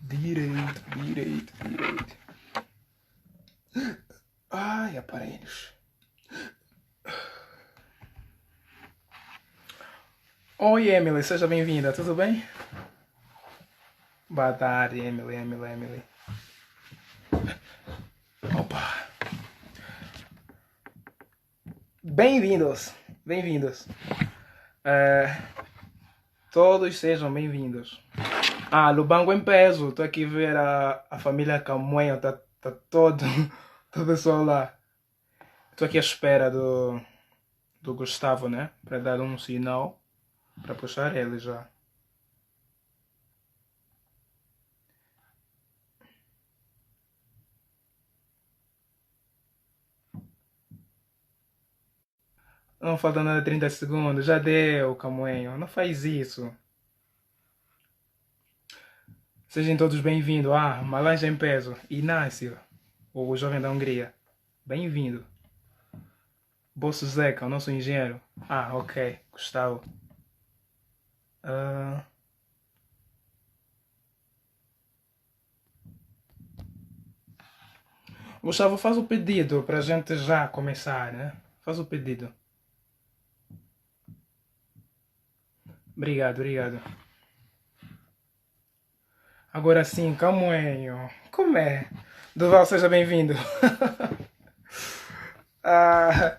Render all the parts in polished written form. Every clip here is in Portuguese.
Direito. Ai, aparelhos. Oi, Emily, seja bem-vinda, tudo bem? Boa tarde, Emily. Opa! Bem-vindos. É, todos sejam bem-vindos. Lubango em peso, estou aqui a ver a família Camoenho, tá todo, todo o pessoal lá. Estou aqui à espera do Gustavo, né? Para dar um sinal, para puxar ele já. Não falta nada 30 segundos, já deu, Camoenho, não faz isso. Sejam todos bem-vindos. Malanja em peso, Inácio, o jovem da Hungria. Bem-vindo. Bolso Zeca, o nosso engenheiro. Ok, Gustavo. Gustavo, faz o pedido para a gente já começar, né? Faz o pedido. Obrigado. Agora sim, Camoenho. Como é? Duval, seja bem-vindo. Ah,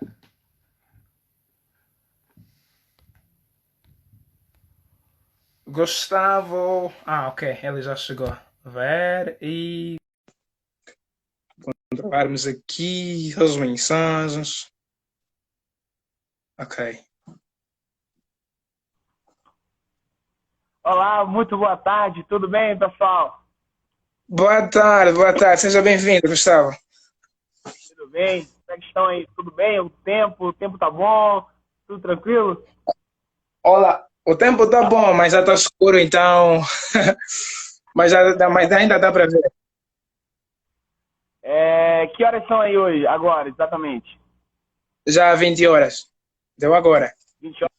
Gustavo. Ok, ele já chegou. Ver e controlarmos aqui as mensagens. Ok. Olá, muito boa tarde, tudo bem, pessoal? Boa tarde. Seja bem-vindo, Gustavo. Tudo bem? Como é que estão aí? Tudo bem? O tempo tá bom? Tudo tranquilo? Olá, o tempo tá bom, mas já tá escuro, então. Mas ainda dá para ver. Que horas são aí hoje, agora, exatamente? Já há 20 horas. Deu agora. 20 horas.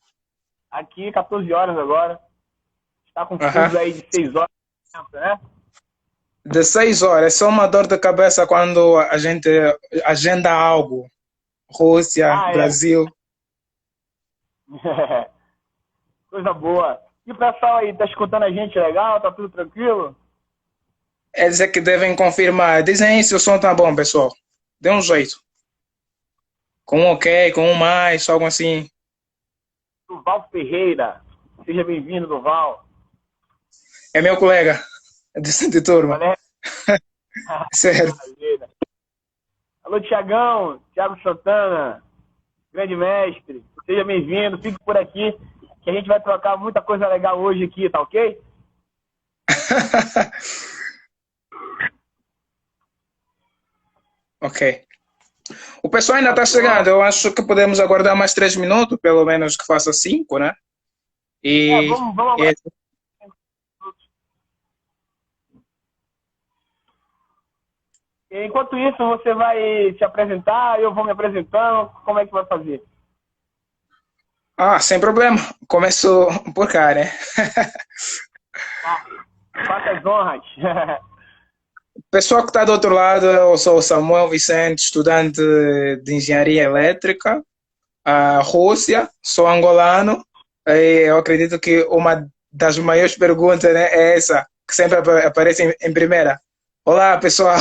Aqui, 14 horas agora. Está com Aham. fuso aí de 6 horas, né? De 6 horas. É só uma dor de cabeça quando a gente agenda algo. Rússia, Ah, é. Brasil. Coisa boa. E o pessoal aí, tá escutando a gente legal? Tá tudo tranquilo? Eles é que devem confirmar. Dizem se o som tá bom, pessoal. Dê um jeito. Com um ok, com um mais, algo assim. Duval Ferreira. Seja bem-vindo, Duval. É meu colega de turma. Valeu. Certo. Maravilha. Alô, Tiagão, Thiago Santana. Grande mestre, seja bem-vindo, fique por aqui, que a gente vai trocar muita coisa legal hoje aqui, tá ok? Ok. O pessoal ainda Tá está chegando. pronto. Eu acho que podemos aguardar mais 3 minutos, pelo menos que faça 5, né? E, Vamos e agora. Enquanto isso, você vai se apresentar, eu vou me apresentando, como é que vai fazer? sem problema. Começo por cá, né? Ah, faça as honras. Pessoal que está do outro lado, eu sou o Samuel Vicente, estudante de engenharia elétrica, Rússia, sou angolano. E eu acredito que uma das maiores perguntas, né, é essa, que sempre aparece em primeira. Olá, pessoal,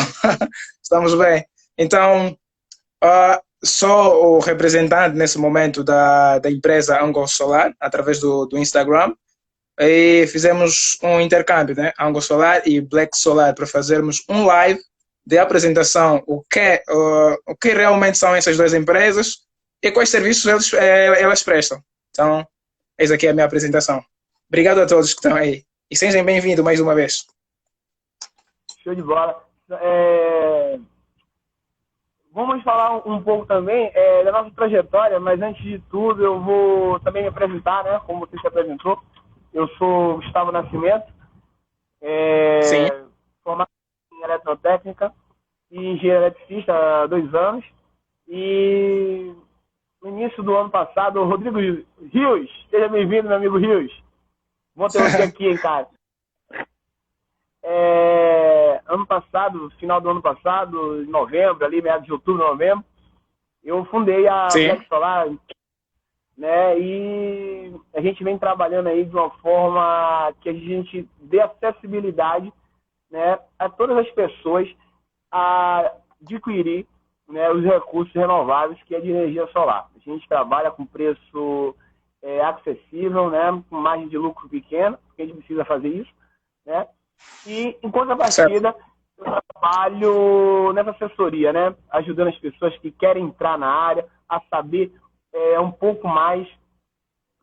estamos bem? Então, sou o representante nesse momento da empresa Angol Solar, através do Instagram. E fizemos um intercâmbio, né? Angol Solar e Black Solar, para fazermos um live de apresentação, o que realmente são essas duas empresas e quais serviços elas prestam. Então, eis aqui a minha apresentação. Obrigado a todos que estão aí. E sejam bem-vindos mais uma vez. Show de bola. É, Vamos falar um pouco também da nossa trajetória, mas antes de tudo eu vou também me apresentar, né? Como você se apresentou. Eu sou Gustavo Nascimento, Sim. formado em eletrotécnica e engenheiro eletricista há 2 anos. E no início do ano passado, o Rodrigo Rios, seja bem-vindo, meu amigo Rios. Bom ter você aqui em casa. ano passado, final do ano passado, em novembro, ali, meados de outubro, novembro, eu fundei a Sim, Flex Solar, né? E a gente vem trabalhando aí de uma forma que a gente dê acessibilidade, né, a todas as pessoas a adquirir, né, os recursos renováveis que é de energia solar. A gente trabalha com preço acessível, né, com margem de lucro pequena, porque a gente precisa fazer isso, né? E em certo. contrapartida, eu trabalho nessa assessoria, né, ajudando as pessoas que querem entrar na área a saber um pouco mais,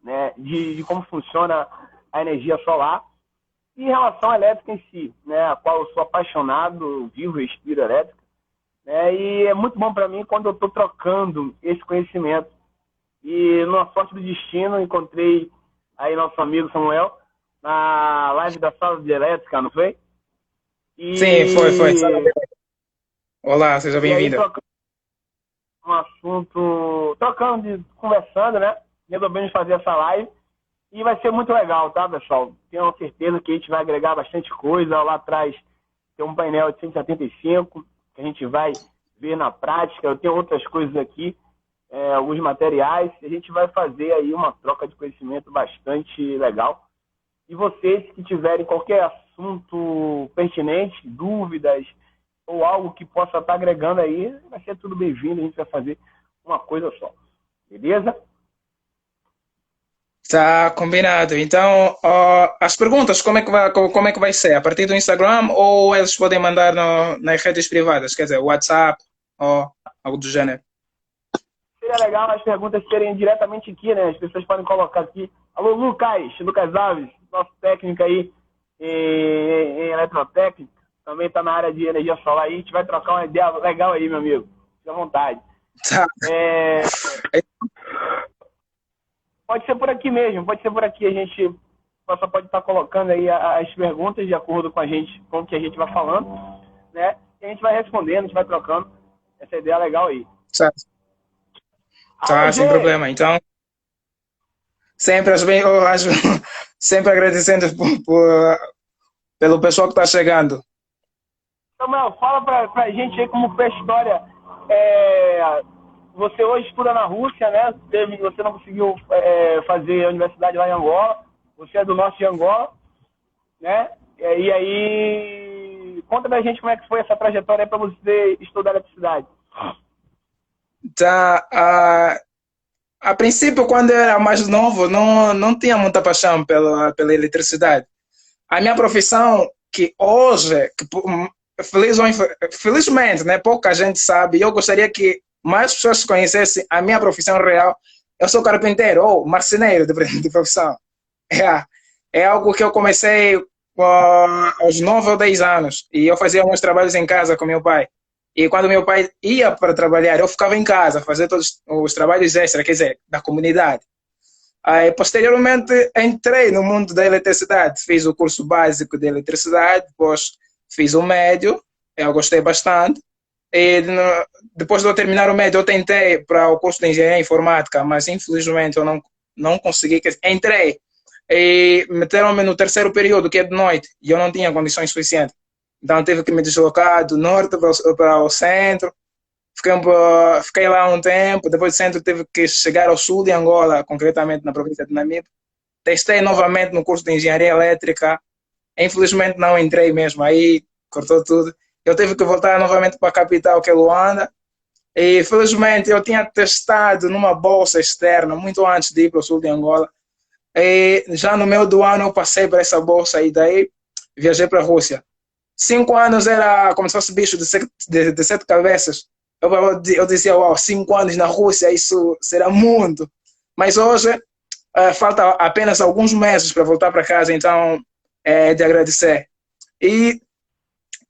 né, de como funciona a energia solar. E em relação à elétrica em si, né, a qual eu sou apaixonado, vivo, respiro elétrica, né, e é muito bom para mim quando eu estou trocando esse conhecimento. E, numa sorte do destino, encontrei aí nosso amigo Samuel na live da sala de elétrica, não foi? Sim, foi. E, Olá, seja e aí, bem-vinda. trocando um assunto, conversando, né? Resolvemos fazer essa live. E vai ser muito legal, tá, pessoal? Tenho certeza que a gente vai agregar bastante coisa. Lá atrás tem um painel de 175 que a gente vai ver na prática. Eu tenho outras coisas aqui, alguns materiais. A gente vai fazer aí uma troca de conhecimento bastante legal. E vocês que tiverem qualquer assunto pertinente, dúvidas ou algo que possa estar agregando aí, vai ser tudo bem-vindo. A gente vai fazer uma coisa só. Beleza? Tá combinado. Então, as perguntas, como é que vai ser? A partir do Instagram ou eles podem mandar nas redes privadas, quer dizer, WhatsApp ou algo do gênero? Seria legal as perguntas serem diretamente aqui, né? As pessoas podem colocar aqui. Alô, Lucas Alves, nosso técnico aí em eletrotécnica, também está na área de energia solar aí. A gente vai trocar uma ideia legal aí, meu amigo. Fique à vontade. Tá. É, pode ser por aqui mesmo, pode ser por aqui. A gente só pode estar colocando aí as perguntas de acordo com a gente, com o que a gente vai falando, né? E a gente vai respondendo, a gente vai trocando essa ideia legal aí. Certo. Alô, Tá, sem G! problema. Então, sempre, sempre agradecendo pelo pessoal que está chegando. Samuel, fala pra gente aí como foi a história. Você hoje estuda na Rússia, né? Você não conseguiu fazer a universidade lá em Angola. Você é do norte de Angola, né? E aí, conta pra gente como é que foi essa trajetória para você estudar eletricidade. Tá, a princípio, quando eu era mais novo, não tinha muita paixão pela eletricidade. A minha profissão, que hoje, felizmente, né, pouca gente sabe, eu gostaria que mais pessoas conhecessem a minha profissão real. Eu sou carpinteiro ou marceneiro de profissão. É, é algo que eu comecei aos 9 ou 10 anos e eu fazia alguns trabalhos em casa com meu pai. E quando meu pai ia para trabalhar, eu ficava em casa, fazendo todos os trabalhos extras, quer dizer, da comunidade. Aí, posteriormente, entrei no mundo da eletricidade. Fiz o curso básico de eletricidade, depois fiz o médio, eu gostei bastante. E depois de eu terminar o médio, eu tentei para o curso de engenharia informática, mas infelizmente eu não consegui. Entrei e meteram-me no terceiro período, que é de noite, e eu não tinha condições suficientes. Então tive que me deslocar do norte para o centro. Fiquei lá um tempo, depois do centro tive que chegar ao sul de Angola, concretamente na província de Namibe. Testei novamente no curso de engenharia elétrica, infelizmente não entrei mesmo, aí cortou tudo. Eu tive que voltar novamente para a capital, que é Luanda, e felizmente eu tinha testado numa bolsa externa, muito antes de ir para o sul de Angola, e já no meio do ano eu passei para essa bolsa e daí viajei para a Rússia. 5 anos era como se fosse bicho de sete cabeças. Eu dizia, uau, 5 anos na Rússia, isso será muito. Mas hoje, falta apenas alguns meses para voltar para casa, então é de agradecer. E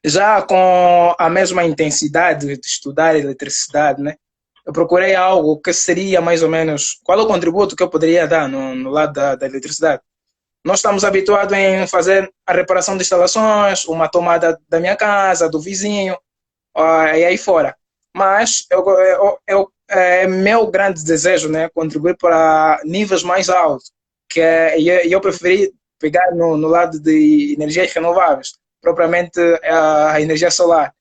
já com a mesma intensidade de estudar eletricidade, né? Eu procurei algo que seria mais ou menos, qual é o contributo que eu poderia dar no lado da eletricidade. Nós estamos habituados em fazer a reparação de instalações, uma tomada da minha casa, do vizinho, e aí fora. Mas é meu grande desejo, né, contribuir para níveis mais altos, e eu preferi pegar no lado de energias renováveis. propriamente a energia solar.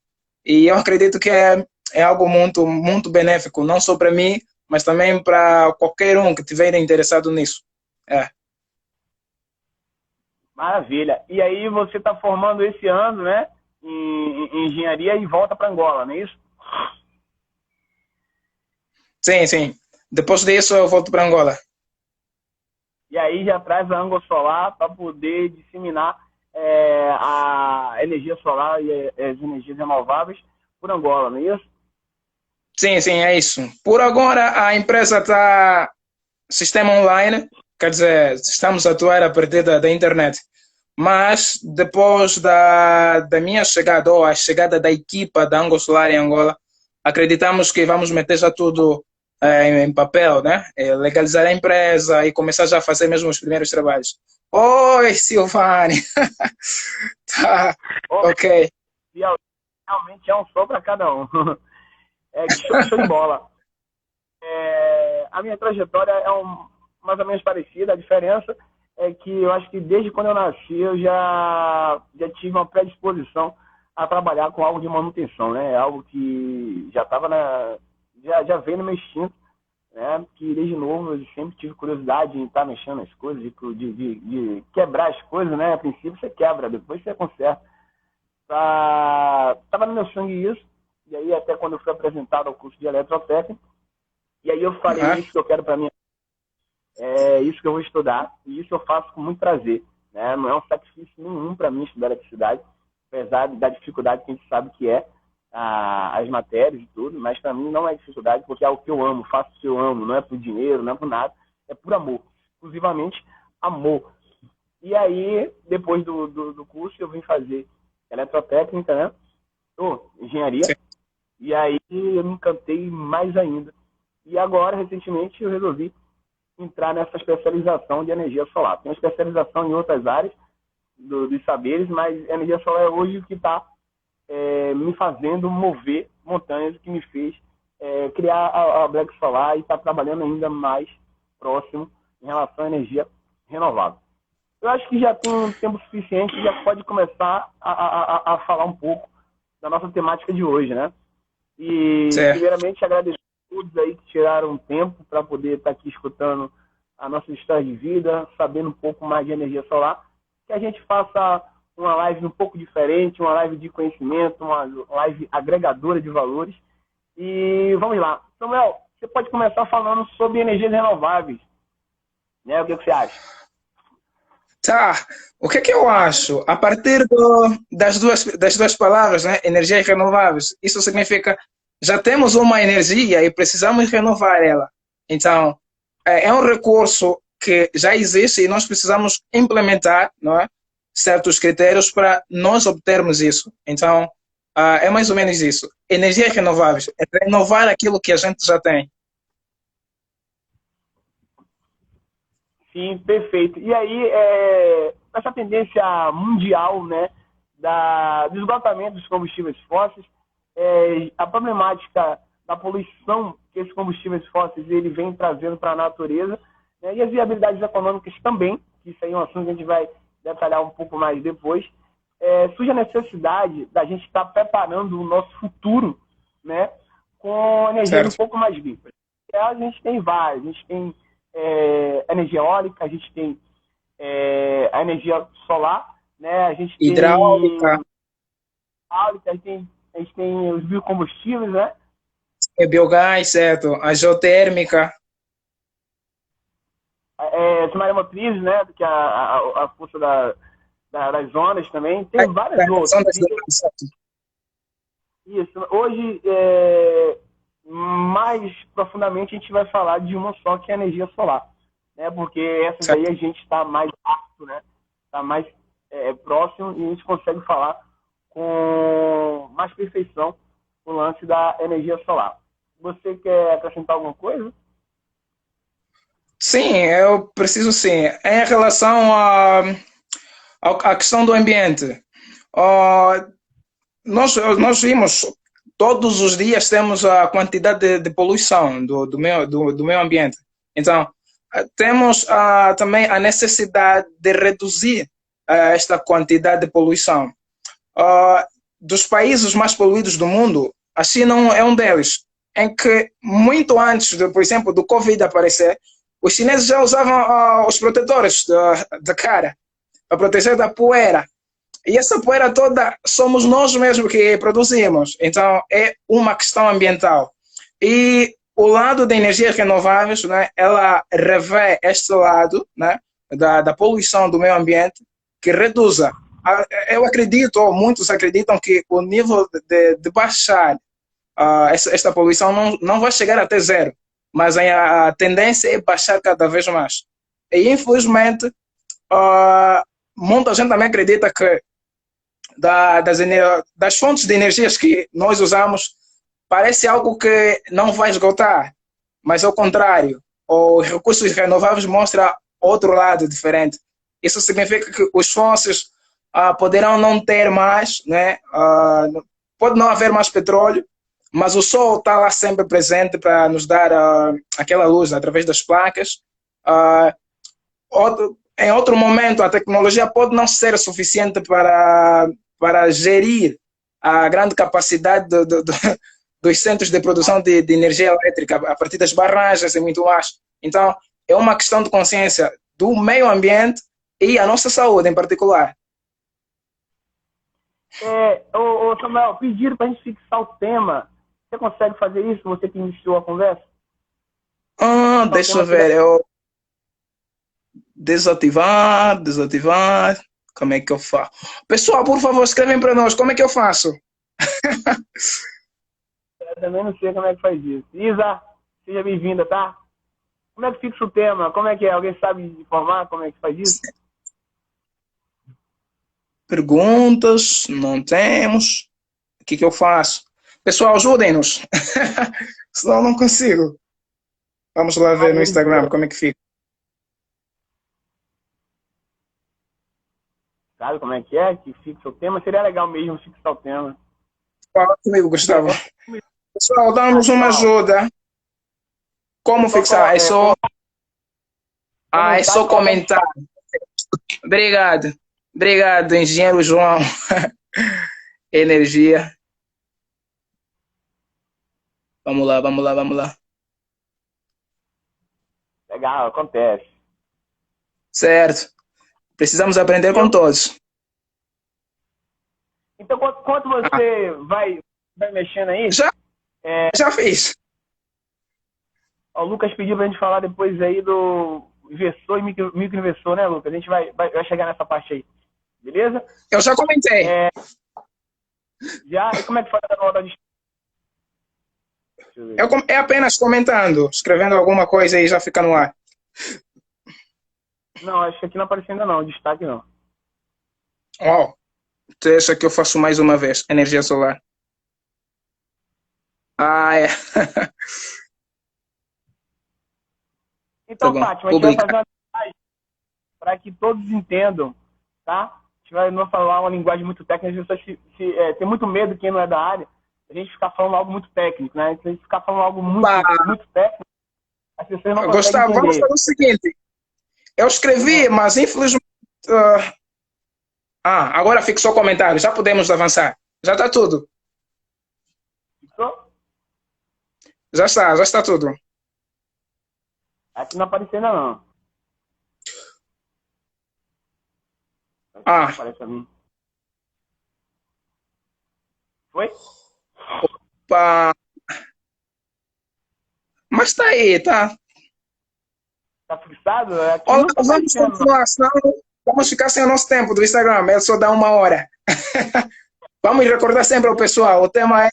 E eu acredito que é algo muito, muito benéfico, não só para mim, mas também para qualquer um que estiver interessado nisso. É. Maravilha. E aí você está formando esse ano, né, em engenharia e volta para Angola, não é isso? Sim, sim. Depois disso eu volto para Angola. E aí já traz a ângulo solar para poder disseminar a energia solar e as energias renováveis por Angola, não é isso? Sim, sim, é isso. Por agora a empresa está sistema online, quer dizer, estamos a atuar a partir da internet. Mas depois da minha chegada, ou a chegada da equipa da Ango Solar em Angola, acreditamos que vamos meter já tudo em papel, né? Legalizar a empresa e começar já a fazer mesmo os primeiros trabalhos. Oi, Silvane! Tá, ok. Realmente é um só para cada um. Show de bola. A minha trajetória é mais ou menos parecida. A diferença é que eu acho que desde quando eu nasci eu já tive uma predisposição a trabalhar com algo de manutenção, né? Algo que já estava já veio no meu instinto, né? Que desde novo eu sempre tive curiosidade em estar mexendo nas coisas, de quebrar as coisas, né? A princípio você quebra, depois você conserta. Tava no meu sangue isso, e aí até quando eu fui apresentado ao curso de eletrotécnica, e aí eu falei, é isso que eu quero para mim, é isso que eu vou estudar, e isso eu faço com muito prazer, né? Não é um sacrifício nenhum para mim estudar eletricidade, apesar da dificuldade que a gente sabe que é as matérias e tudo, mas para mim não é dificuldade, porque é o que eu amo, faço o que eu amo, não é por dinheiro, não é por nada, é por amor, exclusivamente amor. E aí, depois do curso, eu vim fazer eletrotécnica, né? Engenharia. Sim. E aí eu me encantei mais ainda. E agora, recentemente, eu resolvi entrar nessa especialização de energia solar. Tenho especialização em outras áreas dos saberes, mas energia solar é hoje o que está me fazendo mover montanhas, o que me fez criar a Black Solar e estar trabalhando ainda mais próximo em relação à energia renovável. Eu acho que já tem um tempo suficiente, já pode começar a falar um pouco da nossa temática de hoje, né? E, Certo. primeiramente, agradecer a todos aí que tiraram um tempo para poder estar aqui escutando a nossa história de vida, sabendo um pouco mais de energia solar, que a gente faça uma live um pouco diferente, uma live de conhecimento, uma live agregadora de valores. E vamos lá. Samuel, você pode começar falando sobre energias renováveis, né? O que você acha? Tá. O que é que eu acho? A partir das duas palavras, né? Energias renováveis, isso significa já temos uma energia e precisamos renovar ela. Então, é um recurso que já existe e nós precisamos implementar, não é? Certos critérios para nós obtermos isso. Então, é mais ou menos isso. Energias renováveis é renovar aquilo que a gente já tem. Sim, perfeito. E aí, essa tendência mundial, né, do esgotamento dos combustíveis fósseis, a problemática da poluição que esses combustíveis fósseis ele vem trazendo para a natureza, né, e as viabilidades econômicas também, que isso aí é um assunto que a gente vai detalhar um pouco mais depois, surge a necessidade da gente estar preparando o nosso futuro, né, com energias um Certo. pouco mais limpas. A gente tem várias, a gente tem energia eólica, a gente tem a energia solar, né? A gente tem Hidráulica, a gente tem os biocombustíveis, né? biogás, certo. A geotérmica. As maremotriz, né? Que é a força das ondas também. Tem várias outras. Isso. Hoje, mais profundamente, a gente vai falar de uma só, que é a energia solar. Né? Porque essas aí a gente está mais apto, né? Está mais próximo e a gente consegue falar com mais perfeição o lance da energia solar. Você quer acrescentar alguma coisa? Sim, eu preciso sim. Em relação à questão do ambiente, nós vimos, todos os dias temos a quantidade de poluição do meio ambiente. Então, temos também a necessidade de reduzir esta quantidade de poluição. dos países mais poluídos do mundo, a China é um deles, em que muito antes, por exemplo, do Covid aparecer, os chineses já usavam os protetores da cara para proteger da poeira. E essa poeira toda somos nós mesmos que produzimos. Então, é uma questão ambiental. E o lado da energias renováveis, né, ela revê este lado, né, da poluição do meio ambiente, que reduza. Eu acredito, ou muitos acreditam, que o nível de baixar esta poluição não vai chegar até zero, mas a tendência é baixar cada vez mais. E, infelizmente, muita gente também acredita que das fontes de energias que nós usamos, parece algo que não vai esgotar, mas ao contrário, os recursos renováveis mostram outro lado diferente. Isso significa que os fósseis poderão não ter mais, né? Pode não haver mais petróleo, mas o sol está lá sempre presente para nos dar aquela luz através das placas. Em outro momento, a tecnologia pode não ser suficiente para gerir a grande capacidade dos centros de produção de energia elétrica a partir das barragens e muito mais. Então, é uma questão de consciência do meio ambiente e a nossa saúde em particular. Samuel, pediram para a gente fixar o tema. Você consegue fazer isso? Você que iniciou a conversa? Deixa eu ver. Eu desativar. Como é que eu faço? Pessoal, por favor, escrevem para nós. Como é que eu faço? Eu também não sei como é que faz isso. Isa, seja bem-vinda, tá? Como é que fixa o tema? Como é que é? Alguém sabe informar como é que faz isso? Perguntas? Não temos. O que eu faço? Pessoal, ajudem-nos. Senão eu não consigo. Vamos lá ver no Instagram como é que fica. Sabe como é que fixa o tema? Seria legal mesmo fixar o tema. Fala comigo, Gustavo. Pessoal, dá-nos uma ajuda. Como fixar? É só comentar. Obrigado. Obrigado, engenheiro João. Energia. Vamos lá. Legal, acontece. Certo. Precisamos aprender com todos. Então, quanto você vai mexendo aí? Já fiz. O Lucas pediu pra gente falar depois aí do inversor e microinversor, né, Lucas? A gente vai chegar nessa parte aí. Beleza? Eu já comentei. Já? E como é que faz a nota de... É apenas comentando, escrevendo alguma coisa e já fica no ar. Não, acho que aqui não apareceu ainda não, destaque não. Deixa que eu faço mais uma vez. Energia solar. É. Então, Fátima, a gente vai fazer uma mensagem para que todos entendam, tá? A gente vai não falar uma linguagem muito técnica, as pessoas tem muito medo, quem não é da área, a gente ficar falando algo muito técnico, né? Se a gente ficar falando algo muito técnico, as pessoas não conseguem Gustavo, entender. vamos fazer o seguinte. Eu escrevi, mas infelizmente... agora fixou o comentário. Já podemos avançar. Já está tudo. Fixou? Já está tudo. Aqui não apareceu ainda não. Aparece a mim. Foi? Opa! Mas está aí, tá? Tá fixado? Olá, vamos continuar, senão vamos ficar sem o nosso tempo do Instagram. Ele só dá 1 hora. Vamos recordar sempre ao pessoal. O tema é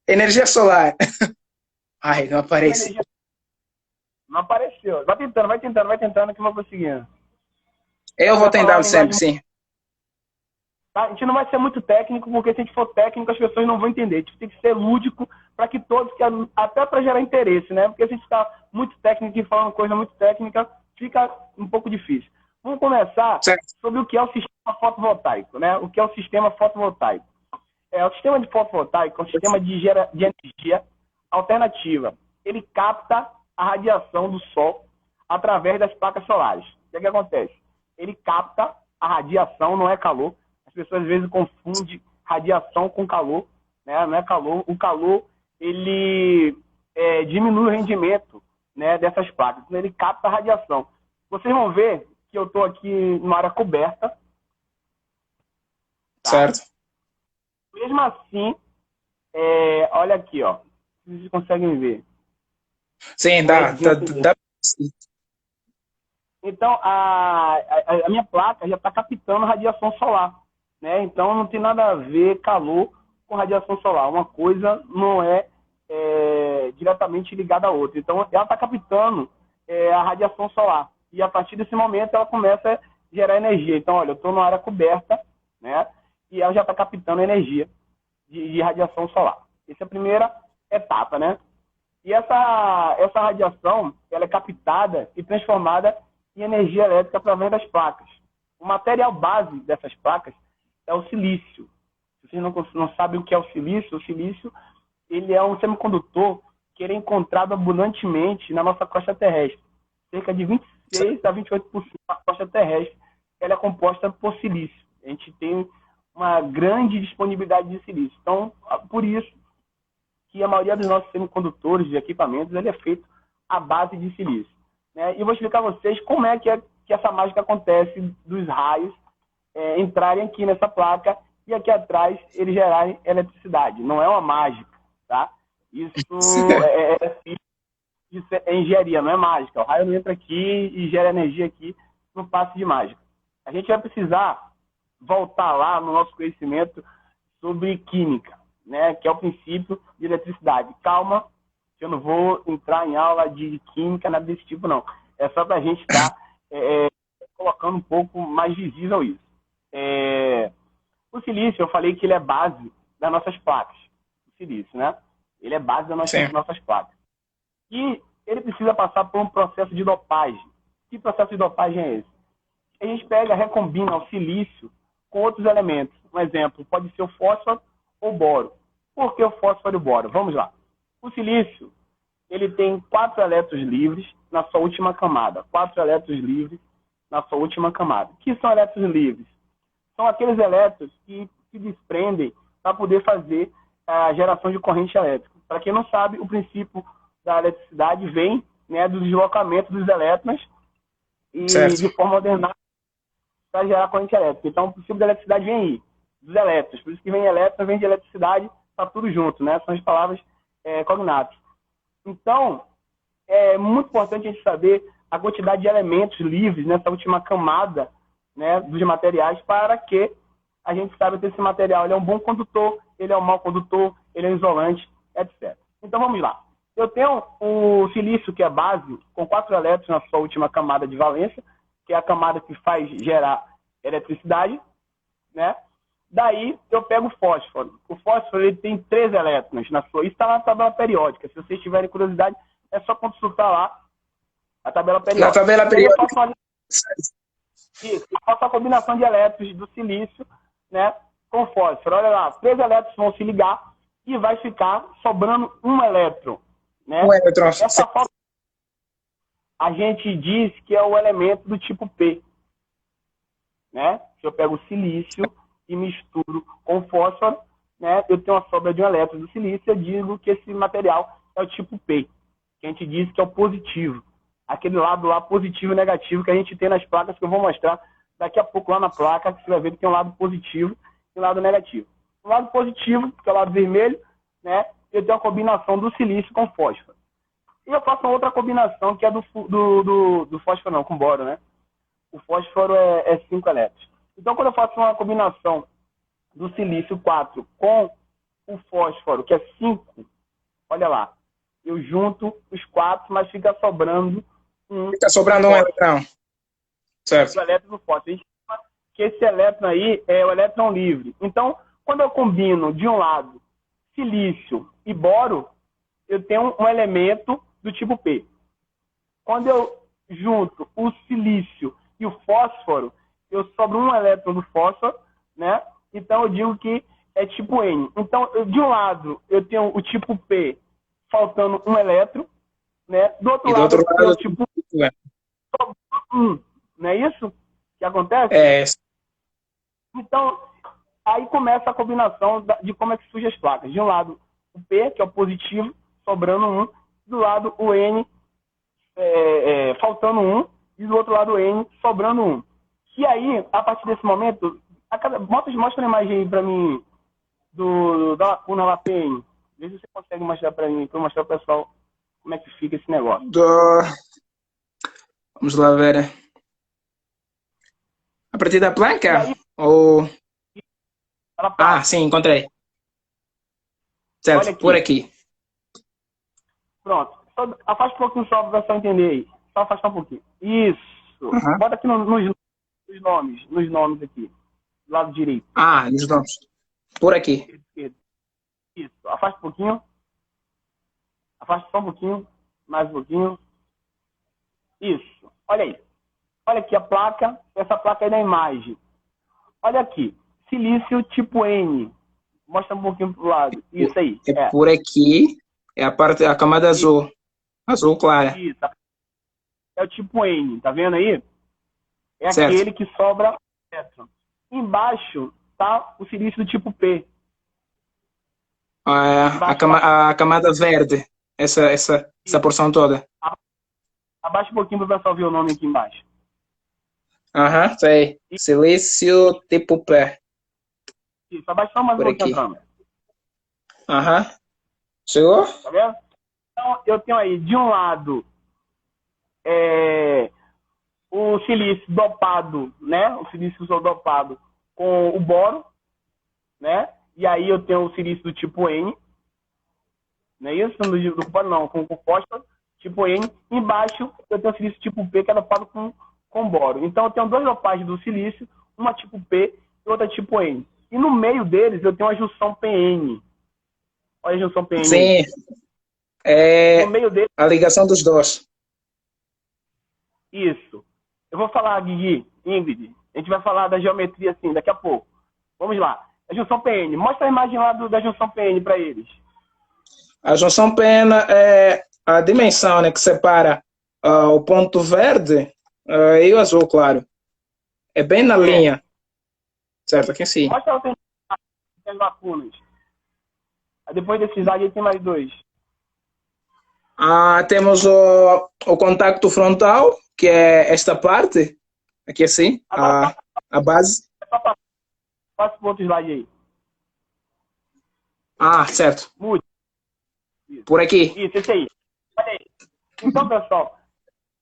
energia solar. Ai, não aparece. Não apareceu. Vai tentando que eu vou conseguindo. Eu vou tentando sempre, sim. Tá? A gente não vai ser muito técnico, porque se a gente for técnico, as pessoas não vão entender. A gente tem que ser lúdico para que todos, até para gerar interesse, né? Porque se a gente ficar muito técnico e falando coisa muito técnica, fica um pouco difícil. Vamos começar sobre o que é o sistema fotovoltaico, né? O que é o sistema fotovoltaico? O sistema de fotovoltaico é um sistema de energia alternativa. Ele capta a radiação do sol através das placas solares. O que acontece? Ele capta a radiação, não é calor. As pessoas às vezes confundem radiação com calor, né? Não é calor. O calor, ele diminui o rendimento, né, dessas placas. Então, ele capta a radiação. Vocês vão ver que eu estou aqui numa área coberta. Tá? Certo. Mesmo assim, olha aqui, ó. Vocês conseguem ver. Sim, dá. Então, a minha placa já está captando radiação solar, né? Então, não tem nada a ver calor com radiação solar. Uma coisa não é diretamente ligada à outra. Então, ela está captando a radiação solar. E, a partir desse momento, ela começa a gerar energia. Então, olha, eu estou numa área coberta, né? E ela já está captando energia de radiação solar. Essa é a primeira etapa, né? E essa radiação, ela é captada e transformada em energia elétrica através das placas. O material base dessas placas é o silício. Se vocês não sabem o que é o silício, ele é um semicondutor que ele é encontrado abundantemente na nossa crosta terrestre. Cerca de 26 a 28% da crosta terrestre ela é composta por silício. A gente tem uma grande disponibilidade de silício. Então, por isso que a maioria dos nossos semicondutores de equipamentos ele é feito à base de silício. Né? E eu vou explicar a vocês como é que essa mágica acontece dos raios entrarem aqui nessa placa e aqui atrás eles gerarem eletricidade. Não é uma mágica, tá? Isso é engenharia, não é mágica. O raio não entra aqui e gera energia aqui no passe de mágica. A gente vai precisar voltar lá no nosso conhecimento sobre química, né? Que é o princípio de eletricidade. Calma, eu não vou entrar em aula de química, nada desse tipo, não. É só para a gente estar colocando um pouco mais visível isso. O silício, eu falei que ele é base das nossas placas. O silício, né? Ele é base das nossas placas. E ele precisa passar por um processo de dopagem. Que processo de dopagem é esse? A gente recombina o silício com outros elementos. Um exemplo, pode ser o fósforo ou o boro. Por que o fósforo e o boro? Vamos lá. O silício, ele tem 4 elétrons livres na sua última camada. 4 elétrons livres na sua última camada. O que são elétrons livres? São aqueles elétrons que se desprendem para poder fazer a geração de corrente elétrica. Para quem não sabe, o princípio da eletricidade vem, né, do deslocamento dos elétrons e de forma ordenada para gerar corrente elétrica. Então, o princípio da eletricidade vem aí, dos elétrons. Por isso que vem elétron, vem de eletricidade, está tudo junto, né? São as palavras cognatas. Então, é muito importante a gente saber a quantidade de elementos livres nessa última camada, né, dos materiais, para que a gente saiba que esse material ele é um bom condutor, ele é um mau condutor, ele é um isolante, etc. Então, vamos lá. Eu tenho o silício, que é base, com 4 elétrons na sua última camada de valência, que é a camada que faz gerar eletricidade, né? Daí, eu pego o fósforo. O fósforo ele tem 3 elétrons na sua... Isso está na tabela periódica. Se vocês tiverem curiosidade, é só consultar lá a tabela periódica. Na tabela periódica. Eu faço a combinação de elétrons do silício, né, com fósforo. Olha lá, 3 elétrons vão se ligar e vai ficar sobrando um elétron. Né? Um elétron. Essa forma a gente diz que é o elemento do tipo P. Né? Se eu pego o silício e misturo com fósforo, né, eu tenho uma sobra de um elétron do silício, eu digo que esse material é o tipo P, que a gente diz que é o positivo. Aquele lado lá positivo e negativo que a gente tem nas placas, que eu vou mostrar daqui a pouco lá na placa, que você vai ver que tem um lado positivo e um lado negativo. O lado positivo, que é o lado vermelho, né, eu tenho a combinação do silício com fósforo. E eu faço uma outra combinação, que é do fósforo não, com boro, né? O fósforo é 5 elétrons. Então, quando eu faço uma combinação do silício 4 com o fósforo, que é 5, olha lá, eu junto os 4, mas fica sobrando um. Fica sobrando um elétron. Certo. O elétron do fósforo. A gente chama que esse elétron aí é o elétron livre. Então, quando eu combino de um lado silício e boro, eu tenho um elemento do tipo P. Quando eu junto o silício e o fósforo, eu sobro um elétron do fósforo, né? Então eu digo que é tipo N. Então, de um lado, eu tenho o tipo P faltando um elétron, né? Do outro lado, eu tenho o tipo sobrando um. Não é isso que acontece? É. Então, Aí começa a combinação de como é que surgem as placas. De um lado, o P, que é o positivo, sobrando 1. Do lado, o N, faltando 1. E do outro lado, o N, sobrando 1. E aí, a partir desse momento, mostra a imagem aí para mim da lacuna lá PN. Vê se você consegue mostrar para mim, para mostrar para o pessoal como é que fica esse negócio. Vamos lá ver. A partir da E placa? aí, Ou... ela Ah, passa. sim, encontrei. Olha Certo, por aqui. aqui. Pronto. Só afasta um pouquinho só para o pessoal entender aí. Só afastar um pouquinho. Isso. Aham. Bota aqui nos nomes aqui. Do lado direito. Ah, nos nomes. Por aqui. Esquerdo. Isso. Afasta um pouquinho. Afasta só um pouquinho. Mais um pouquinho. Isso. Olha aí. Olha aqui a placa. Essa placa aí da imagem. Olha aqui. Silício tipo N. Mostra um pouquinho pro lado. Isso aí. É por aqui. É a camada azul. Azul clara. Isso. É o tipo N. Tá vendo aí? É Certo. aquele que sobra elétron. Embaixo tá o silício do tipo P. Embaixo tá A camada verde. Essa porção toda. abaixa um pouquinho para o pessoal ver o nome aqui embaixo. Aham, sei. Silício tipo P. Isso, abaixa só mais um Por pouquinho a aqui. câmera. Aham. Chegou? Tá vendo? Então, eu tenho aí, de um lado, o silício dopado, né? O silício dopado com o boro, né? E aí eu tenho o silício do tipo N, não é isso? Não, com o fósforo, tipo N. Embaixo eu tenho o silício tipo P, que é dopado com boro. Então eu tenho duas dopagens do silício, uma tipo P e outra tipo N. E no meio deles eu tenho a junção PN. Olha a junção PN aí. Sim. No É meio deles, a ligação dos dois. isso. Eu vou falar, Guigui, Ingrid, a gente vai falar da geometria assim daqui a pouco. Vamos lá. A junção PN. Mostra a imagem lá da junção PN para eles. A junção pena é a dimensão, né, que separa o ponto verde e o azul, claro. É bem na É. linha. Certo, aqui sim. Mostra as lacunas. Aí depois desses aí tem mais dois. Temos o contacto frontal, que é esta parte, aqui assim, Agora a base. passa pro outro slide aí. Certo. Mude. Isso. Por aqui. Isso, esse aí. Olha aí. Então, pessoal,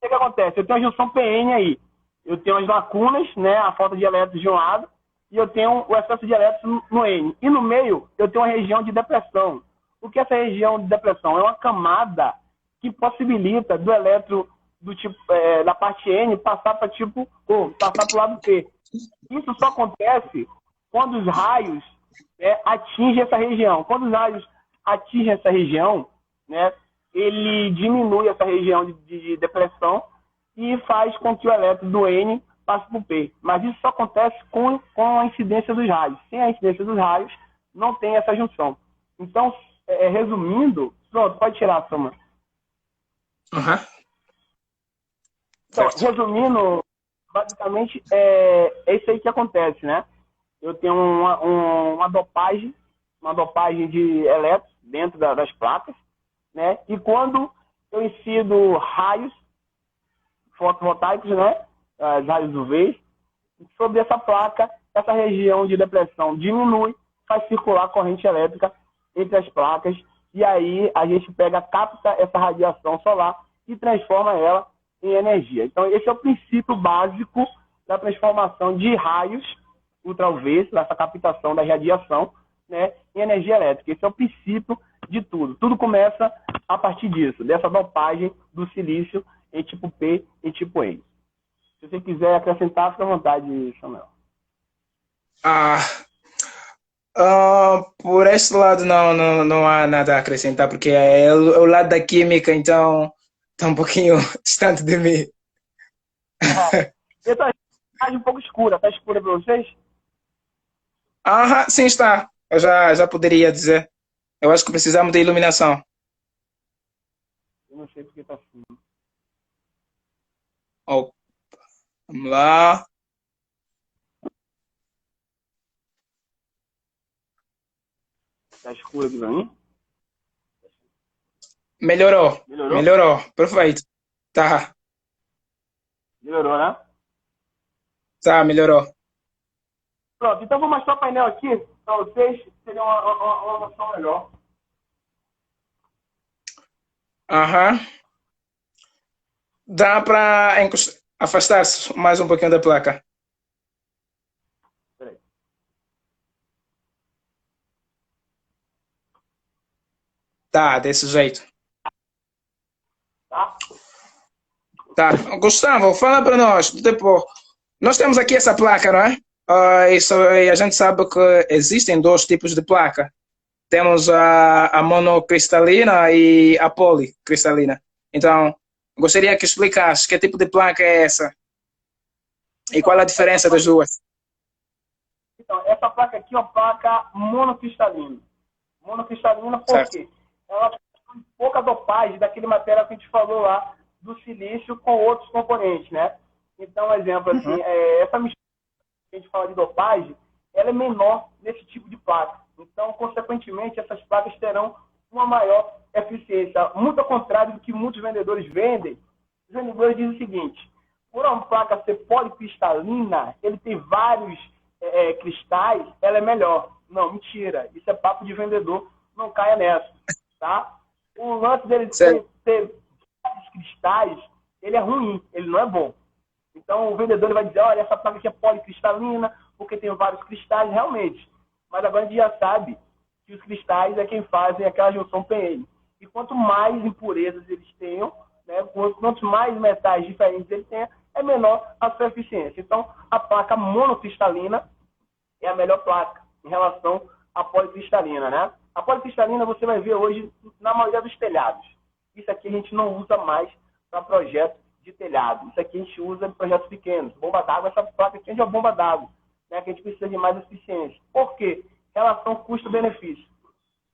o que acontece? Eu tenho a junção PN aí. Eu tenho as lacunas, né? A falta de elétrons de um lado, e eu tenho o excesso de elétrons no N. E no meio, eu tenho uma região de depressão. O que é essa região de depressão? É uma camada que possibilita do elétron do tipo, da parte N passar para tipo passar para o lado P. Isso só acontece quando os raios atingem essa região. Quando os raios atingem essa região, né, ele diminui essa região de depressão e faz com que o elétron do N passe para o P. Mas isso só acontece com a incidência dos raios. Sem a incidência dos raios, não tem essa junção. Então, resumindo, pronto, pode tirar, Samuel. Uhum. Então, Certo. resumindo, basicamente é isso aí que acontece, né? Eu tenho uma dopagem de elétrons dentro das placas, né? E quando eu incido raios fotovoltaicos, né? As raios UV, sobre essa placa, essa região de depressão diminui, faz circular corrente elétrica entre as placas, e aí a gente capta essa radiação solar e transforma ela em energia. Então, esse é o princípio básico da transformação de raios ultra-UV, dessa captação da radiação, né, em energia elétrica. Esse é o princípio de tudo. Tudo começa a partir disso, dessa dopagem do silício em tipo P e tipo N. Se você quiser acrescentar, fica à vontade, Samuel. Por este lado não há nada a acrescentar, porque é o lado da química, então está um pouquinho distante de mim. Essa imagem um pouco escura. Está escura para vocês? Sim, está. Eu já poderia dizer. Eu acho que precisamos de iluminação. Eu não sei porque está assim. Oh, vamos lá. Tá escuro aqui pra mim? Melhorou. Melhorou? Melhorou. Perfeito. Tá. Melhorou, né? Tá, melhorou. Pronto, então vou mostrar o painel aqui para vocês terem uma noção melhor. Aham. Dá para afastar-se mais um pouquinho da placa. Peraí. Tá, desse jeito. Tá? Tá. Gustavo, fala para nós. Tipo, nós temos aqui essa placa, não é? E a gente sabe que existem dois tipos de placa. Temos a monocristalina e a policristalina. Então, gostaria que explicasse que tipo de placa é essa e qual a diferença das duas. Então, essa placa aqui é uma placa monocristalina. Monocristalina por Certo. quê? Ela tem pouca dopagem daquele material que a gente falou lá do silício com outros componentes, né? Então, exemplo, assim, Uhum. essa mistura que a gente fala de dopagem, ela é menor nesse tipo de placa. Então, consequentemente, essas placas terão uma maior eficiência. Muito ao contrário do que muitos vendedores vendem, os vendedores dizem o seguinte: por uma placa ser policristalina, ele tem vários cristais, ela é melhor. Não, mentira. Isso é papo de vendedor, não caia nessa, tá? O lance dele Certo. ter vários cristais, ele é ruim, ele não é bom. Então o vendedor vai dizer, olha, essa placa aqui é policristalina, porque tem vários cristais, realmente. Mas agora a gente já sabe que os cristais é quem fazem aquela junção PN. E quanto mais impurezas eles tenham, né, quanto mais metais diferentes ele tenha, é menor a sua eficiência. Então, a placa monocristalina é a melhor placa em relação à policristalina, né? A policristalina você vai ver hoje na maioria dos telhados. Isso aqui a gente não usa mais para projeto de telhado. Isso aqui a gente usa em projetos pequenos. Bomba d'água, essa placa aqui é uma bomba d'água, né? Que a gente precisa de mais eficiência. Por quê? Relação custo-benefício.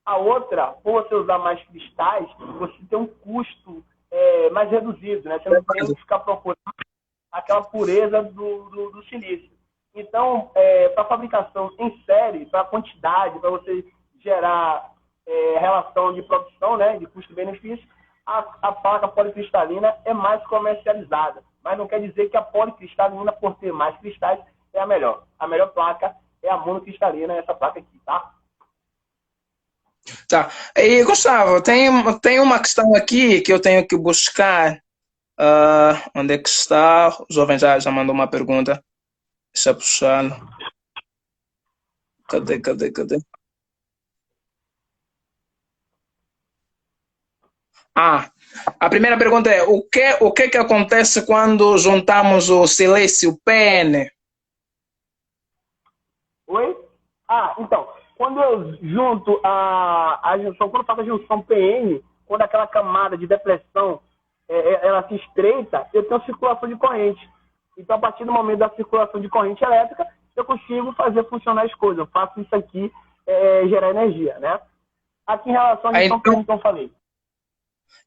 A outra, por você usar mais cristais, você tem um custo mais reduzido, né? Você não tem que ficar procurando aquela pureza do silício. Então, para fabricação em série, para quantidade, para você gerar relação de produção, né, de custo-benefício, a placa policristalina é mais comercializada. Mas não quer dizer que a policristalina, por ter mais cristais, é a melhor. A melhor placa é a monocristalina, essa placa aqui, tá? Tá. E, Gustavo, tem uma questão aqui que eu tenho que buscar. Onde é que está? O jovem já mandou uma pergunta. Deixa eu puxar. Cadê? A primeira pergunta é: o que acontece quando juntamos o silício PN? Oi? Então, quando eu junto a junção, quando eu faço a junção PN, quando aquela camada de depressão ela se estreita, eu tenho circulação de corrente. Então, a partir do momento da circulação de corrente elétrica, eu consigo fazer funcionar as coisas. Eu faço isso aqui gerar energia, né? Aqui em relação à junção PN que eu falei.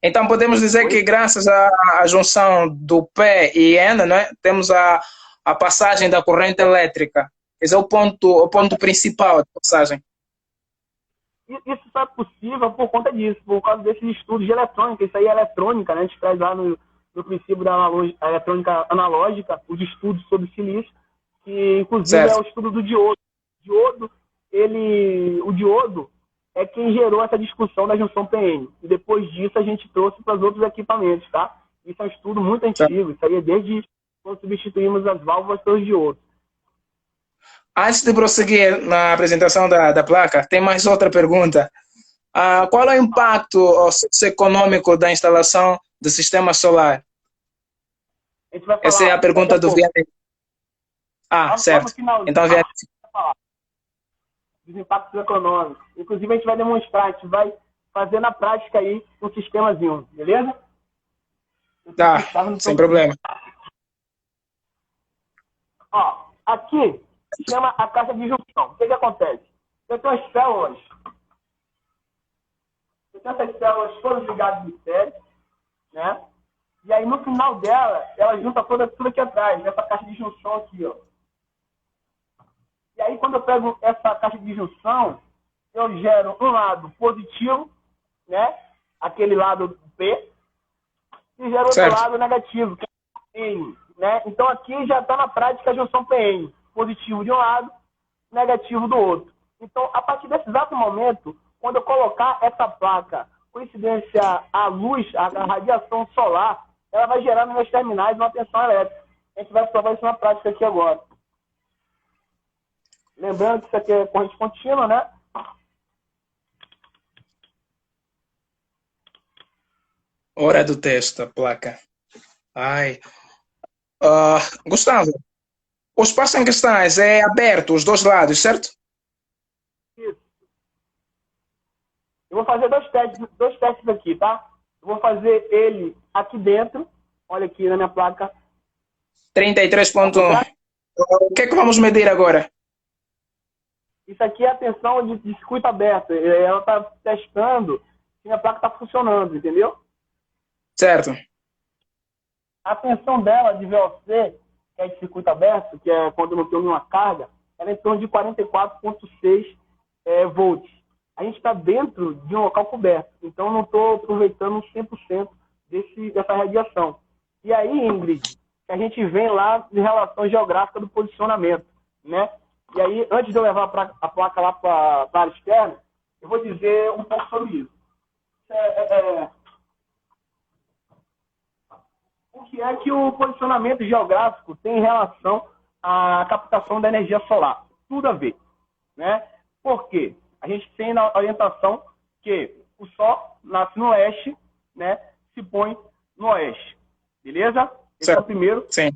Então podemos dizer que graças à junção do P e N, né, temos a passagem da corrente elétrica. Esse é o ponto principal da passagem. Isso só é possível por conta disso, por causa desses estudos de eletrônica. Isso aí é eletrônica, né? A gente traz lá no princípio da eletrônica analógica, os estudos sobre silício, que inclusive é o estudo do diodo. O diodo é quem gerou essa discussão da junção PN. E depois disso a gente trouxe para os outros equipamentos, tá? Isso é um estudo muito antigo. Isso aí é desde quando substituímos as válvulas pelos diodos. Antes de prosseguir na apresentação da placa, tem mais outra pergunta. Qual é o impacto socioeconômico da instalação do sistema solar? Essa é a pergunta do Vianney. Certo. Então, Vianney. Dos impactos econômicos. Inclusive, a gente vai demonstrar, a gente vai fazer na prática aí um sistemazinho, beleza? Tá, sem problema. Ó, aqui chama a caixa de junção. O que acontece? Eu tenho as células. Eu tenho essas células todas ligadas em série, né? E aí, no final dela, ela junta tudo aqui atrás, nessa caixa de junção aqui, ó. E aí, quando eu pego essa caixa de junção, eu gero um lado positivo, né? Aquele lado P, e gero outro Certo. lado negativo, que é N, né? Então aqui já está na prática a junção PN, positivo de um lado, negativo do outro. Então, a partir desse exato momento, quando eu colocar essa placa coincidência à luz, a radiação solar, ela vai gerar nos meus terminais uma tensão elétrica. A gente vai provar isso na prática aqui agora. Lembrando que isso aqui é corrente contínua, né? Hora do teste, a placa. Ai. Gustavo, o espaço em questões é aberto, os dois lados, certo? Isso. Eu vou fazer dois testes aqui, tá? Eu vou fazer ele aqui dentro. Olha aqui na minha placa. 33,1. O que é que vamos medir agora? Isso aqui é a tensão de circuito aberto. Ela está testando se a placa está funcionando, entendeu? Certo. A tensão dela de VOC, que é de circuito aberto, que é quando eu não tenho nenhuma carga, ela é em torno de 44,6 volts. A gente está dentro de um local coberto, então eu não estou aproveitando 100% dessa radiação. E aí, Ingrid, a gente vem lá em relação geográfica do posicionamento, né? E aí, antes de eu levar a placa lá para a área externa, eu vou dizer um pouco sobre isso. O que é que o posicionamento geográfico tem em relação à captação da energia solar? Tudo a ver, né? Por quê? A gente tem na orientação que o Sol nasce no leste, né? Se põe no oeste. Beleza? Esse Certo. é o primeiro. Sim.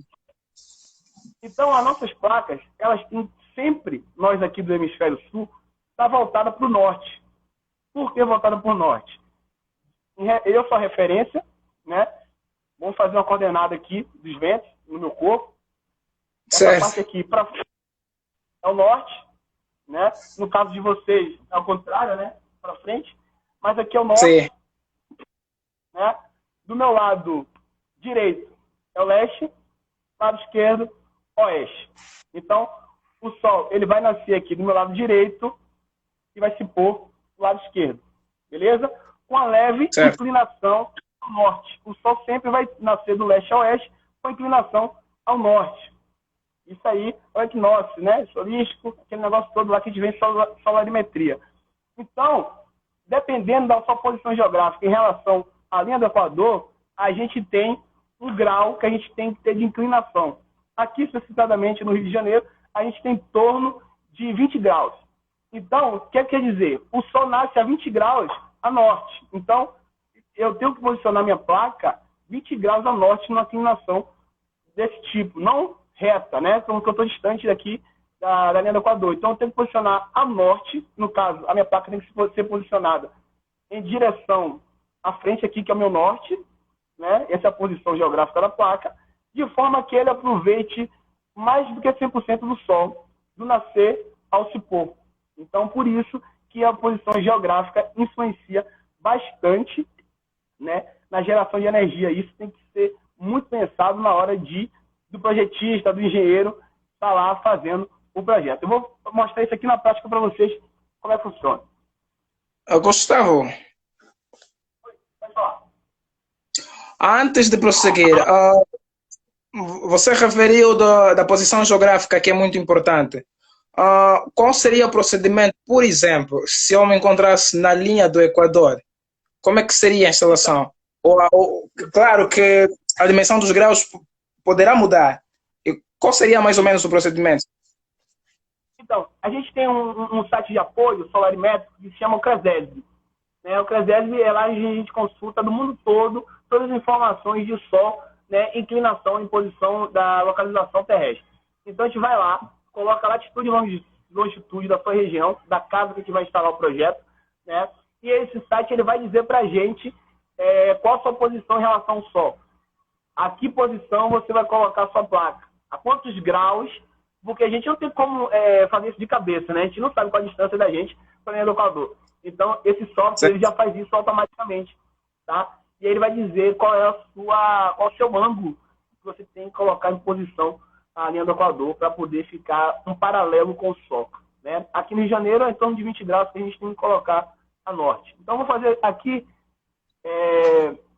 Então, as nossas placas, elas têm sempre, nós aqui do hemisfério sul, está voltada para o norte. Por que voltada para o norte? Eu sou a referência, né? Vamos fazer uma coordenada aqui dos ventos no meu corpo. Essa Certo. parte aqui para é o norte, né? No caso de vocês, é o contrário, né? Para frente. Mas aqui é o norte. Sim. Né? Do meu lado direito é o leste, lado esquerdo, oeste. Então, o Sol ele vai nascer aqui do meu lado direito e vai se pôr do lado esquerdo. Beleza? Com a leve Certo. inclinação ao norte. O Sol sempre vai nascer do leste ao oeste com a inclinação ao norte. Isso aí é o equinócio, né? Solístico, aquele negócio todo lá que a gente vê em solarimetria. Então, dependendo da sua posição geográfica em relação à linha do Equador, a gente tem um grau que a gente tem que ter de inclinação. Aqui, especificamente no Rio de Janeiro, a gente tem em torno de 20 graus. Então, o que quer dizer? O Sol nasce a 20 graus a norte. Então, eu tenho que posicionar minha placa 20 graus a norte numa inclinação desse tipo, não reta, né? Então, eu estou distante daqui da linha do Equador. Então, eu tenho que posicionar a norte, no caso, a minha placa tem que ser posicionada em direção à frente aqui, que é o meu norte, né? Essa é a posição geográfica da placa, de forma que ele aproveite mais do que 100% do Sol, do nascer ao se pôr. Então, por isso que a posição geográfica influencia bastante, né, na geração de energia. Isso tem que ser muito pensado na hora do projetista, do engenheiro, estar lá fazendo o projeto. Eu vou mostrar isso aqui na prática para vocês, como é que funciona. Gustavo, Pode falar. antes de prosseguir, você referiu da posição geográfica, que é muito importante. Qual seria o procedimento, por exemplo, se eu me encontrasse na linha do Equador? Como é que seria a instalação? Claro que a dimensão dos graus poderá mudar. E qual seria mais ou menos o procedimento? Então, a gente tem um site de apoio solarimétrico que se chama o CRESESB. O CRESESB é lá a gente consulta do mundo todo todas as informações de Sol, né, inclinação e posição da localização terrestre. Então, a gente vai lá, coloca a latitude e longitude da sua região, da casa que a gente vai instalar o projeto, né? E esse site ele vai dizer para a gente qual a sua posição em relação ao Sol. A que posição você vai colocar a sua placa? A quantos graus? Porque a gente não tem como fazer isso de cabeça, né? A gente não sabe qual a distância da gente para a linha do Equador. Então, esse software ele já faz isso automaticamente, tá? E aí ele vai dizer qual é qual o seu ângulo que você tem que colocar em posição a linha do Equador para poder ficar um paralelo com o Sol, né? Aqui no Rio de Janeiro é em torno de 20 graus que a gente tem que colocar a norte. Então, vou fazer aqui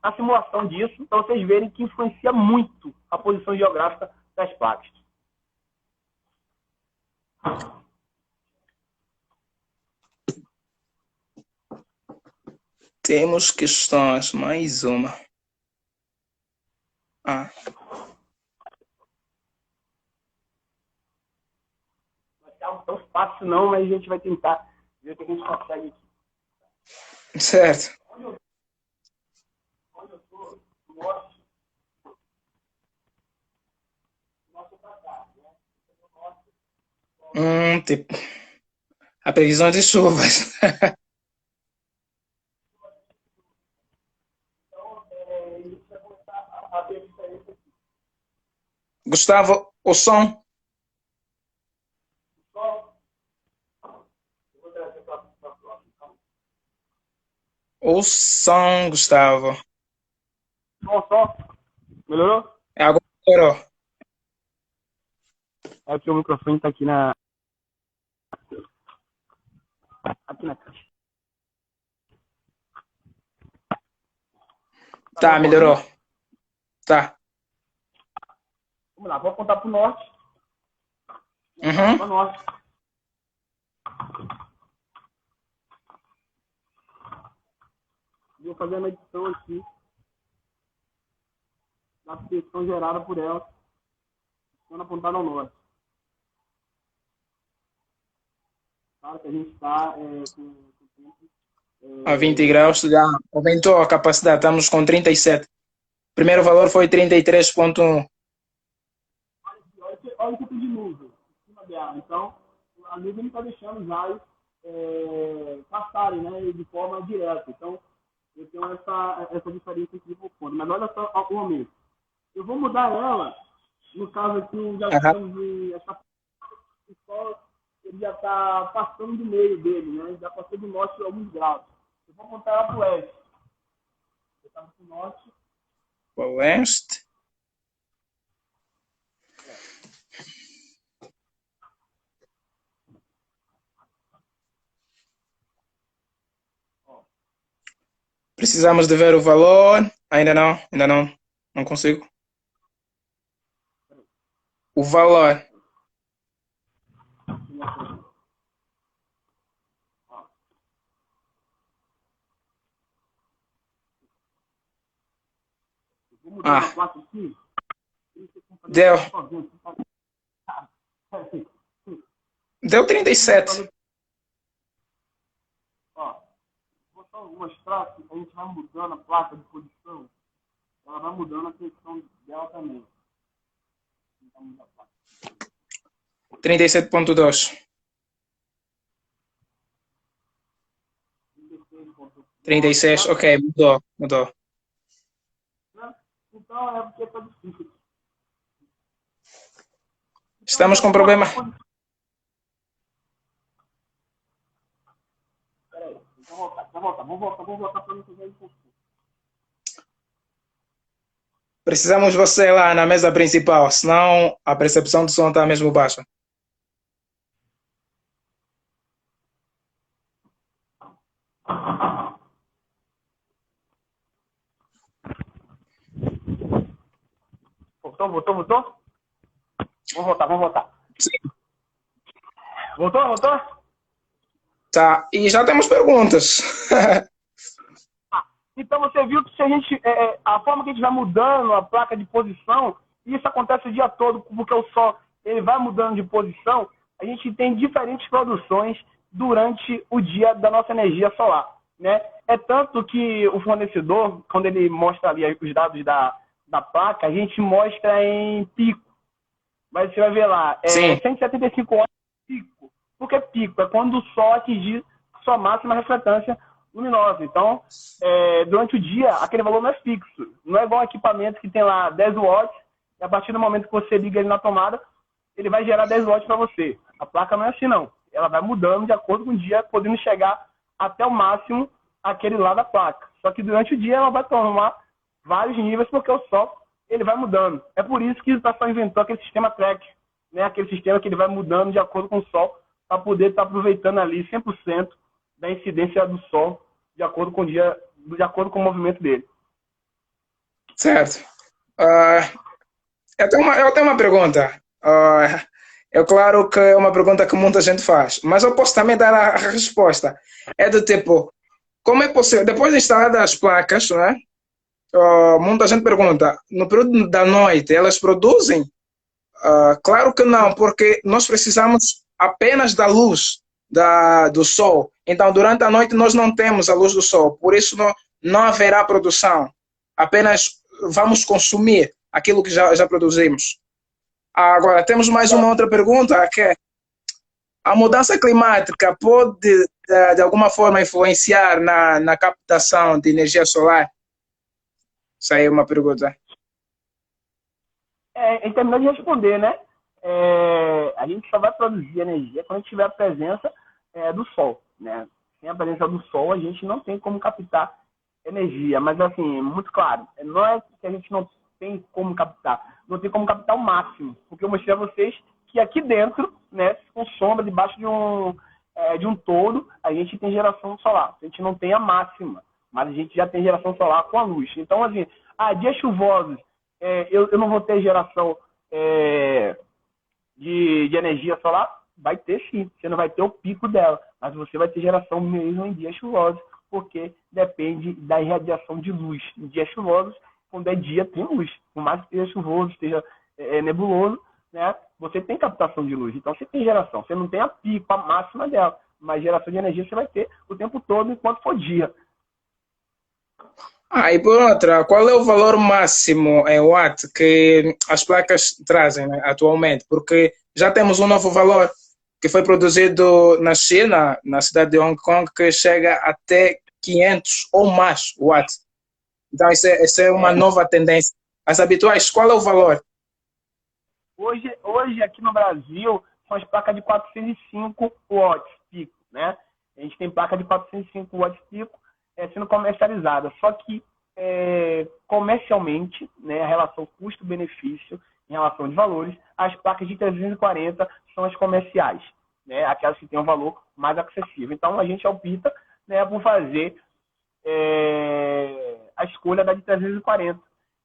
a simulação disso, para vocês verem que influencia muito a posição geográfica das placas. Temos questões, mais uma. Não é algo tão fácil não, mas a gente vai tentar ver o que a gente consegue aqui. Certo. Onde eu estou, norte para cá, né? Tipo, a previsão de chuvas. Então, a gente vai começar a ver a diferença aqui. Gustavo, o som. Só, eu vou trazer para a próxima. Então, O som, Gustavo. só. Melhorou? Agora melhorou. É porque o microfone está aqui na caixa. Tá, melhorou. Tá. Vamos lá, vou apontar para o norte. Uhum. Para o norte. Vou fazer a medição aqui da pressão gerada por ela quando apontada ao norte. Claro que a gente está com o tempo. A 20 graus já aumentou a capacidade. Estamos com 37. Primeiro valor foi 33,1. Olha o tipo de nuvem em cima dela. Então, a nuvem não está deixando os raios passarem, né, de forma direta. Então, eu tenho essa diferença aqui por fundo. Mas olha só o momento. Eu vou mudar ela, no caso aqui, já estamos em... O sol ele já está passando do meio dele, né? Já passou do norte a alguns graus. Eu vou montar ela para o oeste. Eu estava para o norte. Para o oeste. Precisamos de ver o valor. Ainda não. Não consigo. O valor. Vou mudar a placa aqui. Deu. Deu 37. Ó, vou só mostrar que a gente vai mudando a placa de posição. Ela vai mudando a questão dela também. 37,2. 36, ok, mudou. Então é porque está difícil. Estamos com problema. Peraí, vamos voltar para não fazer isso. Precisamos de você lá na mesa principal, senão a percepção do som está mesmo baixa. Voltou? Vamos voltar. Sim. Voltou? Tá, e já temos perguntas. Então você viu que se a gente, a forma que a gente vai mudando a placa de posição, isso acontece o dia todo, porque o Sol ele vai mudando de posição, a gente tem diferentes produções durante o dia da nossa energia solar, né? É tanto que o fornecedor, quando ele mostra ali os dados da placa, a gente mostra em pico. Mas você vai ver lá, 175 horas pico. Por que pico? É quando o Sol atingir sua máxima refletância luminosa. Então, durante o dia, aquele valor não é fixo. Não é igual um equipamento que tem lá 10 watts, e a partir do momento que você liga ele na tomada, ele vai gerar 10 watts para você. A placa não é assim, não. Ela vai mudando de acordo com o dia, podendo chegar até o máximo aquele lá da placa. Só que durante o dia ela vai tomar vários níveis, porque o Sol ele vai mudando. É por isso que o pessoal inventou aquele sistema track, né? Aquele sistema que ele vai mudando de acordo com o Sol, para poder estar aproveitando ali 100% da incidência do sol de acordo com o dia, de acordo com o movimento dele. Certo. Ah, eu tenho uma pergunta. É claro que é uma pergunta que muita gente faz, mas eu posso também dar a resposta. É do tipo, como é possível, depois de instaladas as placas, né? Muita gente pergunta, no período da noite elas produzem? Claro que não, porque nós precisamos apenas da luz do sol. Então, durante a noite nós não temos a luz do sol, por isso não haverá produção. Apenas vamos consumir aquilo que já produzimos. Agora, temos mais uma outra pergunta, que é, a mudança climática pode, de alguma forma, influenciar na captação de energia solar? Isso aí é uma pergunta. Ele terminou de responder, né? A gente só vai produzir energia quando a gente tiver a presença do Sol, né? Sem a presença do Sol, a gente não tem como captar energia. Mas, assim, muito claro, não é que a gente não tem como captar, não tem como captar o máximo. Porque eu mostrei a vocês que aqui dentro, né, com sombra, debaixo de um todo, a gente tem geração solar. A gente não tem a máxima, mas a gente já tem geração solar com a luz. Então, assim, dias chuvosos, eu não vou ter geração de energia solar? Vai ter sim, você não vai ter o pico dela, mas você vai ter geração mesmo em dias chuvosos, porque depende da irradiação de luz. Em dias chuvosos, quando é dia, tem luz. Por mais que esteja chuvoso, esteja nebuloso, né? Você tem captação de luz, então você tem geração. Você não tem a pico, a máxima dela, mas geração de energia você vai ter o tempo todo enquanto for dia. E por outra, qual é o valor máximo em watt que as placas trazem, né, atualmente? Porque já temos um novo valor que foi produzido na China, na cidade de Hong Kong, que chega até 500 ou mais watts. Então, isso é uma É, nova tendência. As habituais, qual é o valor? hoje, aqui no Brasil, são as placas de 405 watts pico, né? A gente tem placa de 405 watts pico sendo comercializada. Só que, comercialmente, né, a relação custo-benefício, em relação de valores, as placas de 340 são as comerciais, né? Aquelas que têm um valor mais acessível. Então, a gente opta, né, por fazer a escolha da de 340.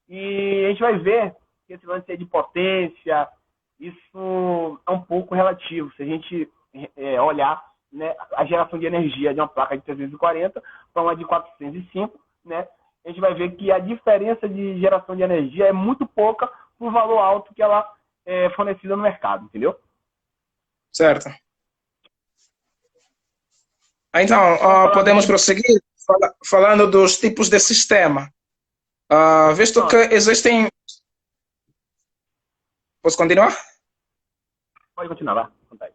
E a gente vai ver que esse lance de potência, isso é um pouco relativo. Se a gente olhar, né, a geração de energia de uma placa de 340 para uma de 405, né, a gente vai ver que a diferença de geração de energia é muito pouca por valor alto que ela é fornecida no mercado, entendeu? Certo. Então, Então, vamos falar podemos bem. prosseguir falando dos tipos de sistema. Visto que Pronto, existem. Posso continuar? pode continuar, vai. Vontade.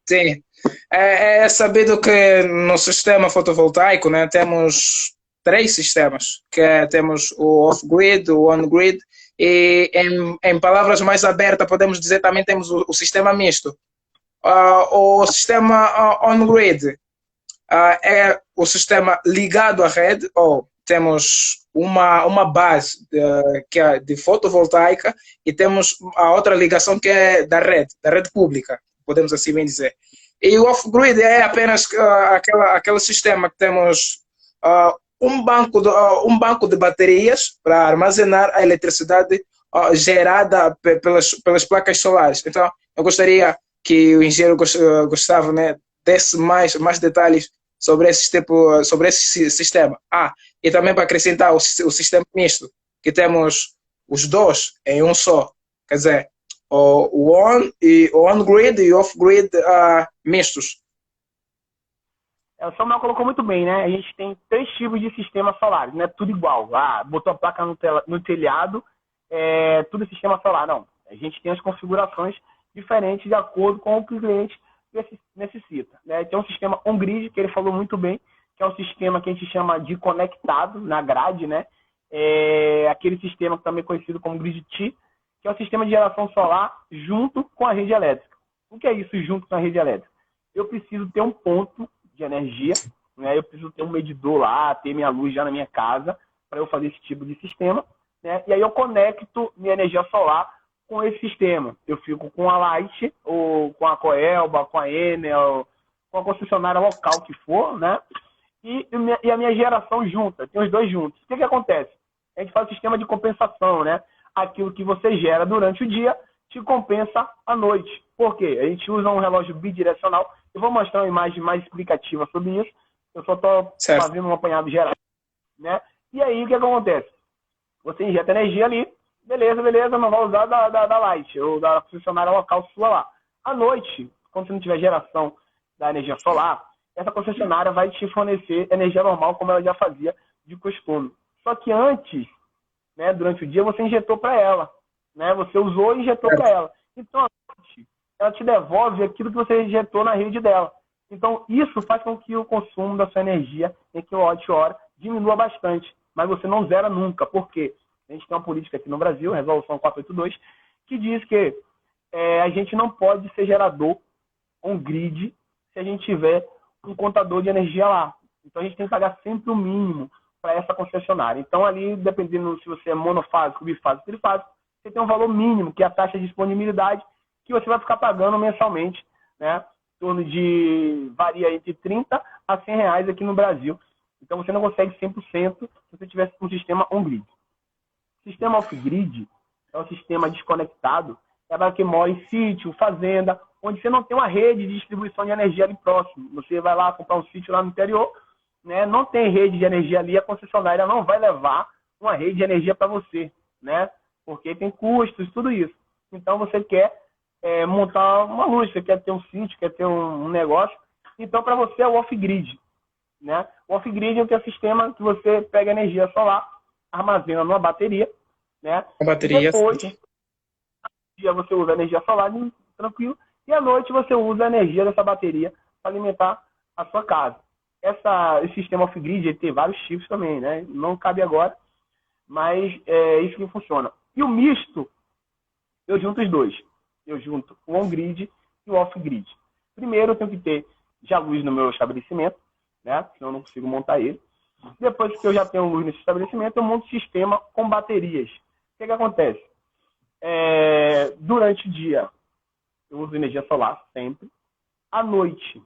Sim. É sabido que no sistema fotovoltaico, né, temos três sistemas, temos o off-grid, o on-grid, e em palavras mais abertas podemos dizer também temos o sistema misto. O sistema on-grid é o sistema ligado à rede, ou temos uma base que é de fotovoltaica e temos a outra ligação que é da rede pública, podemos assim bem dizer. E o off-grid é apenas aquele sistema que temos um banco de baterias para armazenar a eletricidade gerada pelas placas solares. Então, eu gostaria que o engenheiro Gustavo, né, desse mais detalhes sobre esse sistema. E também para acrescentar o sistema misto, que temos os dois em um só. Quer dizer, o on-grid e o off-grid mistos. O Samuel colocou muito bem, né? A gente tem três tipos de sistemas solares, não é tudo igual. Botou a placa no telhado, tudo é sistema solar. Não, a gente tem as configurações diferentes de acordo com o que o cliente necessita, né? Tem um sistema on-grid, que ele falou muito bem, que é um sistema que a gente chama de conectado na grade, né? Aquele sistema também conhecido como grid-T, que é o sistema de geração solar junto com a rede elétrica. O que é isso junto com a rede elétrica? Eu preciso ter um ponto de energia, né? Eu preciso ter um medidor lá, ter minha luz já na minha casa para eu fazer esse tipo de sistema, né? E aí eu conecto minha energia solar com esse sistema. Eu fico com a Light, ou com a Coelba, com a Enel, com a concessionária local que for, né? E a minha geração junta, tem os dois juntos. O que acontece? A gente faz o sistema de compensação, né? Aquilo que você gera durante o dia te compensa à noite. Por quê? A gente usa um relógio bidirecional. Eu vou mostrar uma imagem mais explicativa sobre isso. Eu só estou fazendo um apanhado geral, né? E aí, o que acontece? Você injeta energia ali, beleza, não vai usar da Light, ou da concessionária local sua lá. À noite, quando você não tiver geração da energia solar, essa concessionária vai te fornecer energia normal, como ela já fazia de costume. Só que antes, né, durante o dia, você injetou para ela. Né? Você usou e injetou para ela. Então, à noite, ela te devolve aquilo que você injetou na rede dela. Então, isso faz com que o consumo da sua energia em quilowatt-hora diminua bastante. Mas você não zera nunca. Por quê? A gente tem uma política aqui no Brasil, Resolução 482, que diz que a gente não pode ser gerador on-grid se a gente tiver um contador de energia lá. Então, a gente tem que pagar sempre o mínimo para essa concessionária. Então, ali, dependendo se você é monofásico, bifásico, trifásico, você tem um valor mínimo, que é a taxa de disponibilidade, que você vai ficar pagando mensalmente, né? Em torno de, varia entre 30 a 100 reais aqui no Brasil. Então, você não consegue 100% se você tivesse um sistema on-grid. O sistema off-grid é um sistema desconectado, é para quem mora em sítio, fazenda, onde você não tem uma rede de distribuição de energia ali próximo. Você vai lá comprar um sítio lá no interior, né? Não tem rede de energia ali, a concessionária não vai levar uma rede de energia para você, né? Porque tem custos, tudo isso. Então, você quer montar uma luz, você quer ter um sítio, quer ter um negócio. Então, para você é o off-grid, né? O off-grid é um sistema que você pega energia solar, armazena numa bateria, né? A bateria. E depois, dia você usa a energia solar tranquilo, e à noite você usa a energia dessa bateria para alimentar a sua casa. Esse sistema off-grid tem vários tipos também, né? Não cabe agora, mas é isso que funciona. E o misto, eu junto os dois. Eu junto o on-grid e o off-grid. Primeiro, eu tenho que ter já luz no meu estabelecimento, né? Senão eu não consigo montar ele. Depois que eu já tenho luz nesse estabelecimento, eu monto o sistema com baterias. O que acontece? Durante o dia, eu uso energia solar sempre. À noite,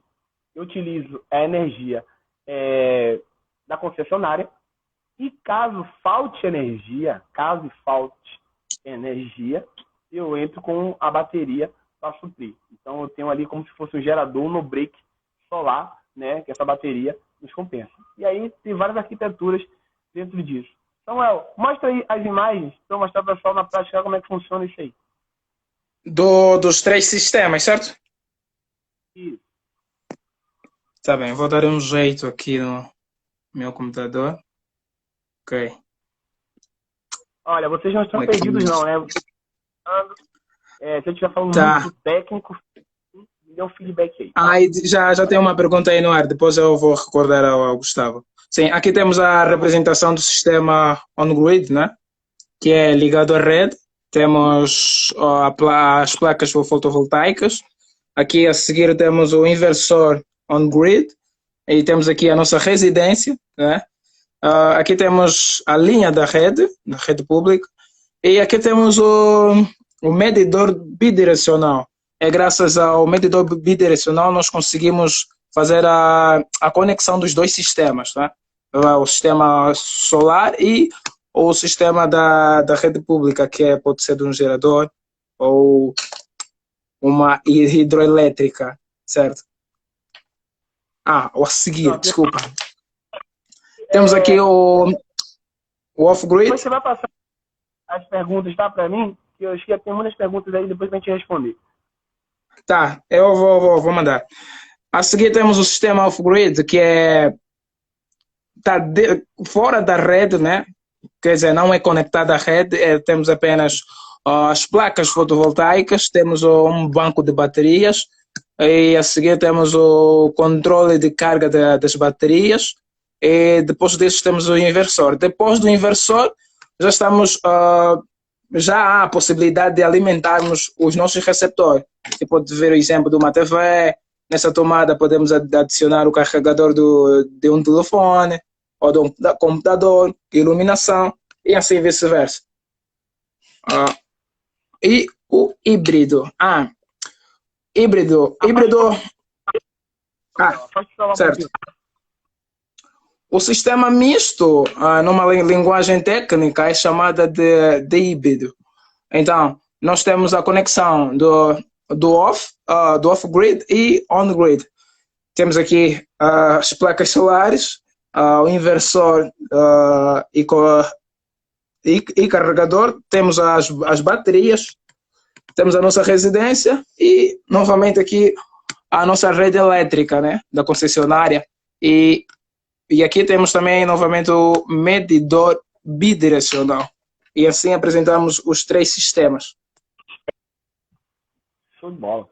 eu utilizo a energia da concessionária. E caso falte energia, eu entro com a bateria para suprir. Então, eu tenho ali como se fosse um gerador no break solar, né, que essa bateria nos compensa. E aí, tem várias arquiteturas dentro disso. Samuel, mostra aí as imagens para eu mostrar para o pessoal na prática como é que funciona isso aí. Dos três sistemas, certo? Isso. Tá bem, vou dar um jeito aqui no meu computador. Ok. Olha, vocês não estão perdidos não, né? Se eu estiver falando muito técnico, me dê um feedback aí. Já tem uma pergunta aí no ar, depois eu vou recordar ao Gustavo. Sim, aqui temos a representação do sistema on-grid, né? Que é ligado à rede. Temos as placas fotovoltaicas. Aqui a seguir temos o inversor on-grid. E temos aqui a nossa residência, né? Aqui temos a linha da rede pública. E aqui temos o medidor bidirecional. Graças ao medidor bidirecional nós conseguimos fazer a conexão dos dois sistemas, tá? O sistema solar e o sistema da rede pública, que pode ser de um gerador ou uma hidroelétrica, certo? Ou a seguir, desculpa. Temos aqui o off-grid. Você vai passar as perguntas, tá, para mim? Que eu acho que tem muitas perguntas aí, depois pra gente responder. Tá, eu vou mandar. A seguir temos o sistema off-grid, que está fora da rede, né? Quer dizer, não é conectado à rede, temos apenas as placas fotovoltaicas, temos um banco de baterias, e a seguir temos o controle de carga das baterias, e depois disso temos o inversor. Depois do inversor, já há a possibilidade de alimentarmos os nossos receptores. Você pode ver o exemplo de uma TV, nessa tomada podemos adicionar o carregador de um telefone, ou de um computador, iluminação, e assim vice-versa. e o híbrido. Híbrido. Pode falar um Certo. pouquinho. O sistema misto, numa linguagem técnica, é chamada de híbrido. Então, nós temos a conexão do off-grid e on-grid. Temos aqui as placas solares, o inversor e carregador, temos as baterias, temos a nossa residência e, novamente, aqui a nossa rede elétrica, né, da concessionária. E aqui temos também, novamente, o medidor bidirecional. E assim apresentamos os três sistemas. Show de bola.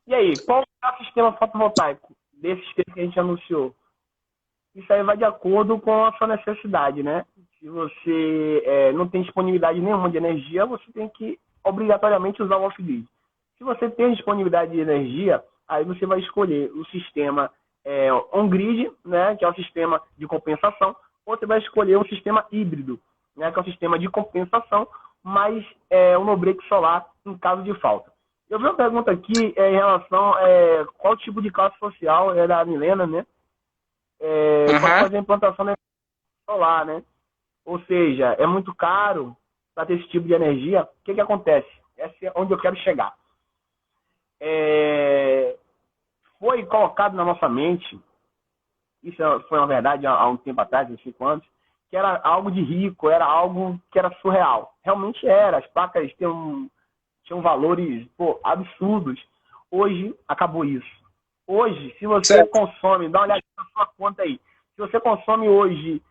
E aí, qual é o sistema fotovoltaico desses três que a gente anunciou? Isso aí vai de acordo com a sua necessidade, né? Se você não tem disponibilidade nenhuma de energia, você tem que obrigatoriamente usar o off-grid. Se você tem disponibilidade de energia, aí você vai escolher o sistema on-grid, né, que é o sistema de compensação, ou você vai escolher um sistema híbrido, né, que é o sistema de compensação, mas o no-break solar em caso de falta. Eu vi uma pergunta aqui em relação a qual tipo de classe social é da Milena, né? Pode fazer a implantação da solar, né? Ou seja, é muito caro para ter esse tipo de energia. O que acontece? Essa é onde eu quero chegar. Foi colocado na nossa mente, isso foi uma verdade há um tempo atrás, há 5 anos, que era algo de rico, era algo que era surreal. Realmente era, as placas tinham valores absurdos. Hoje acabou isso. Hoje, se você consome, dá uma olhada na sua conta aí, se você consome hoje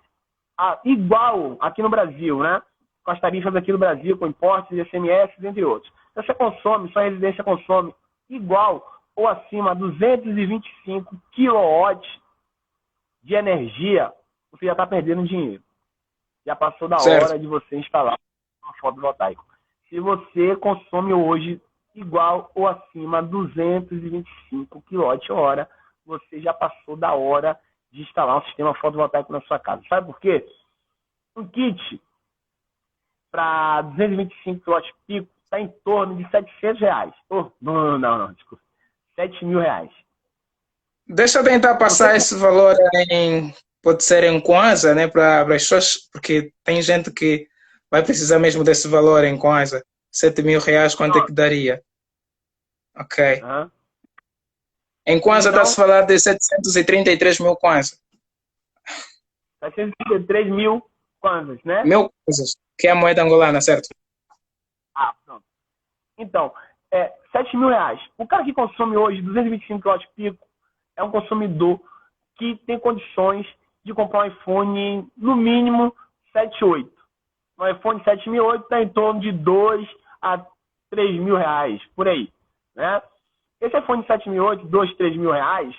igual aqui no Brasil, né? Com as tarifas aqui no Brasil, com impostos, ICMS, entre outros. Se você consome, sua residência consome igual ou acima de 225 kW de energia, você já está perdendo dinheiro. Já passou da hora de você instalar um fotovoltaico. Se você consome hoje igual ou acima de 225 kWh, você já passou da hora de instalar um sistema fotovoltaico na sua casa. Sabe por quê? Um kit para 225 kW pico está em torno de R$700. Não, desculpa. R$7.000. Deixa eu tentar passar esse valor pode ser em Kwanza, né, para as pessoas, porque tem gente que vai precisar mesmo desse valor em Kwanza. R$7.000, quanto é que daria? Ok. Em Kwanza está-se a falar de 733 mil Kwanza. 733 mil Kwanzas, né? Mil Kwanzas, que é a moeda angolana, certo? Pronto. Então, R$7.000. O cara que consome hoje 225 kW pico é um consumidor que tem condições de comprar um iPhone, no mínimo, 7.8. Um iPhone 7.008 está em torno de R$2.000 a R$3.000, por aí, né? Esse iPhone 7.008, R$2.000, R$3.000,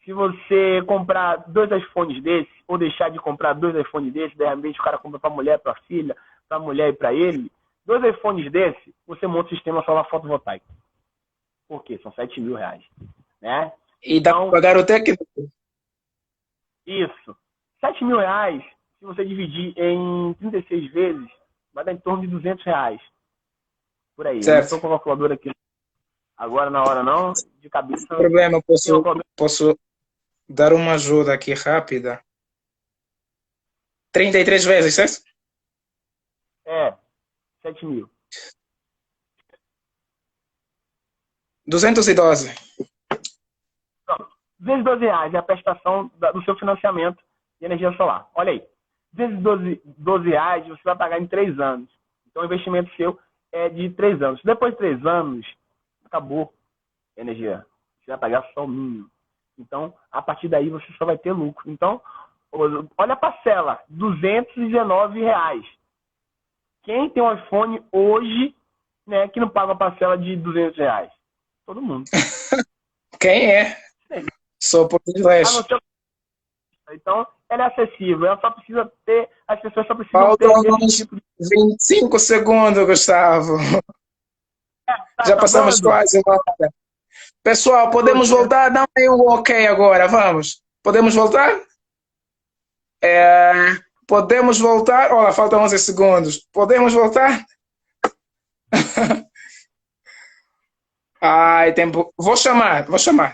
se você comprar 2 iPhones desses, ou deixar de comprar 2 iPhones desses, de repente o cara compra para a mulher, para a filha, para a mulher e para ele, 2 iPhones desses, você monta o sistema solar fotovoltaico. Por quê? São R$7.000, né? E dá para pagar o técnico? Isso. R$7.000, se você dividir em 36 vezes, vai dar em torno de R$200. Por aí. Certo. Eu não estou com a calculadora aqui agora na hora, não. De cabeça. Não tem problema, posso dar uma ajuda aqui rápida. 33 vezes, certo? 7.000. 212. R$212 é a prestação do seu financiamento de energia solar. Olha aí. R$212 você vai pagar em 3 anos. Então o investimento seu é de 3 anos. Depois de 3 anos, acabou a energia. Você vai pagar só o mínimo. Então, a partir daí, você só vai ter lucro. Então, olha a parcela, R$219. Quem tem um iPhone hoje, né, que não paga uma parcela de R$200? Todo mundo. Quem é? Sou por privilégio. Então, ela é acessível. Ela só precisa ter, as pessoas só precisam Faltam ter esse tipo de... 25 segundos, Gustavo. Já passamos quase uma hora. Pessoal, podemos voltar? Dá aí um ok agora, vamos. Podemos voltar? Podemos voltar? Olha, faltam 11 segundos. Podemos voltar? Ai, tempo. Vou chamar, vou chamar.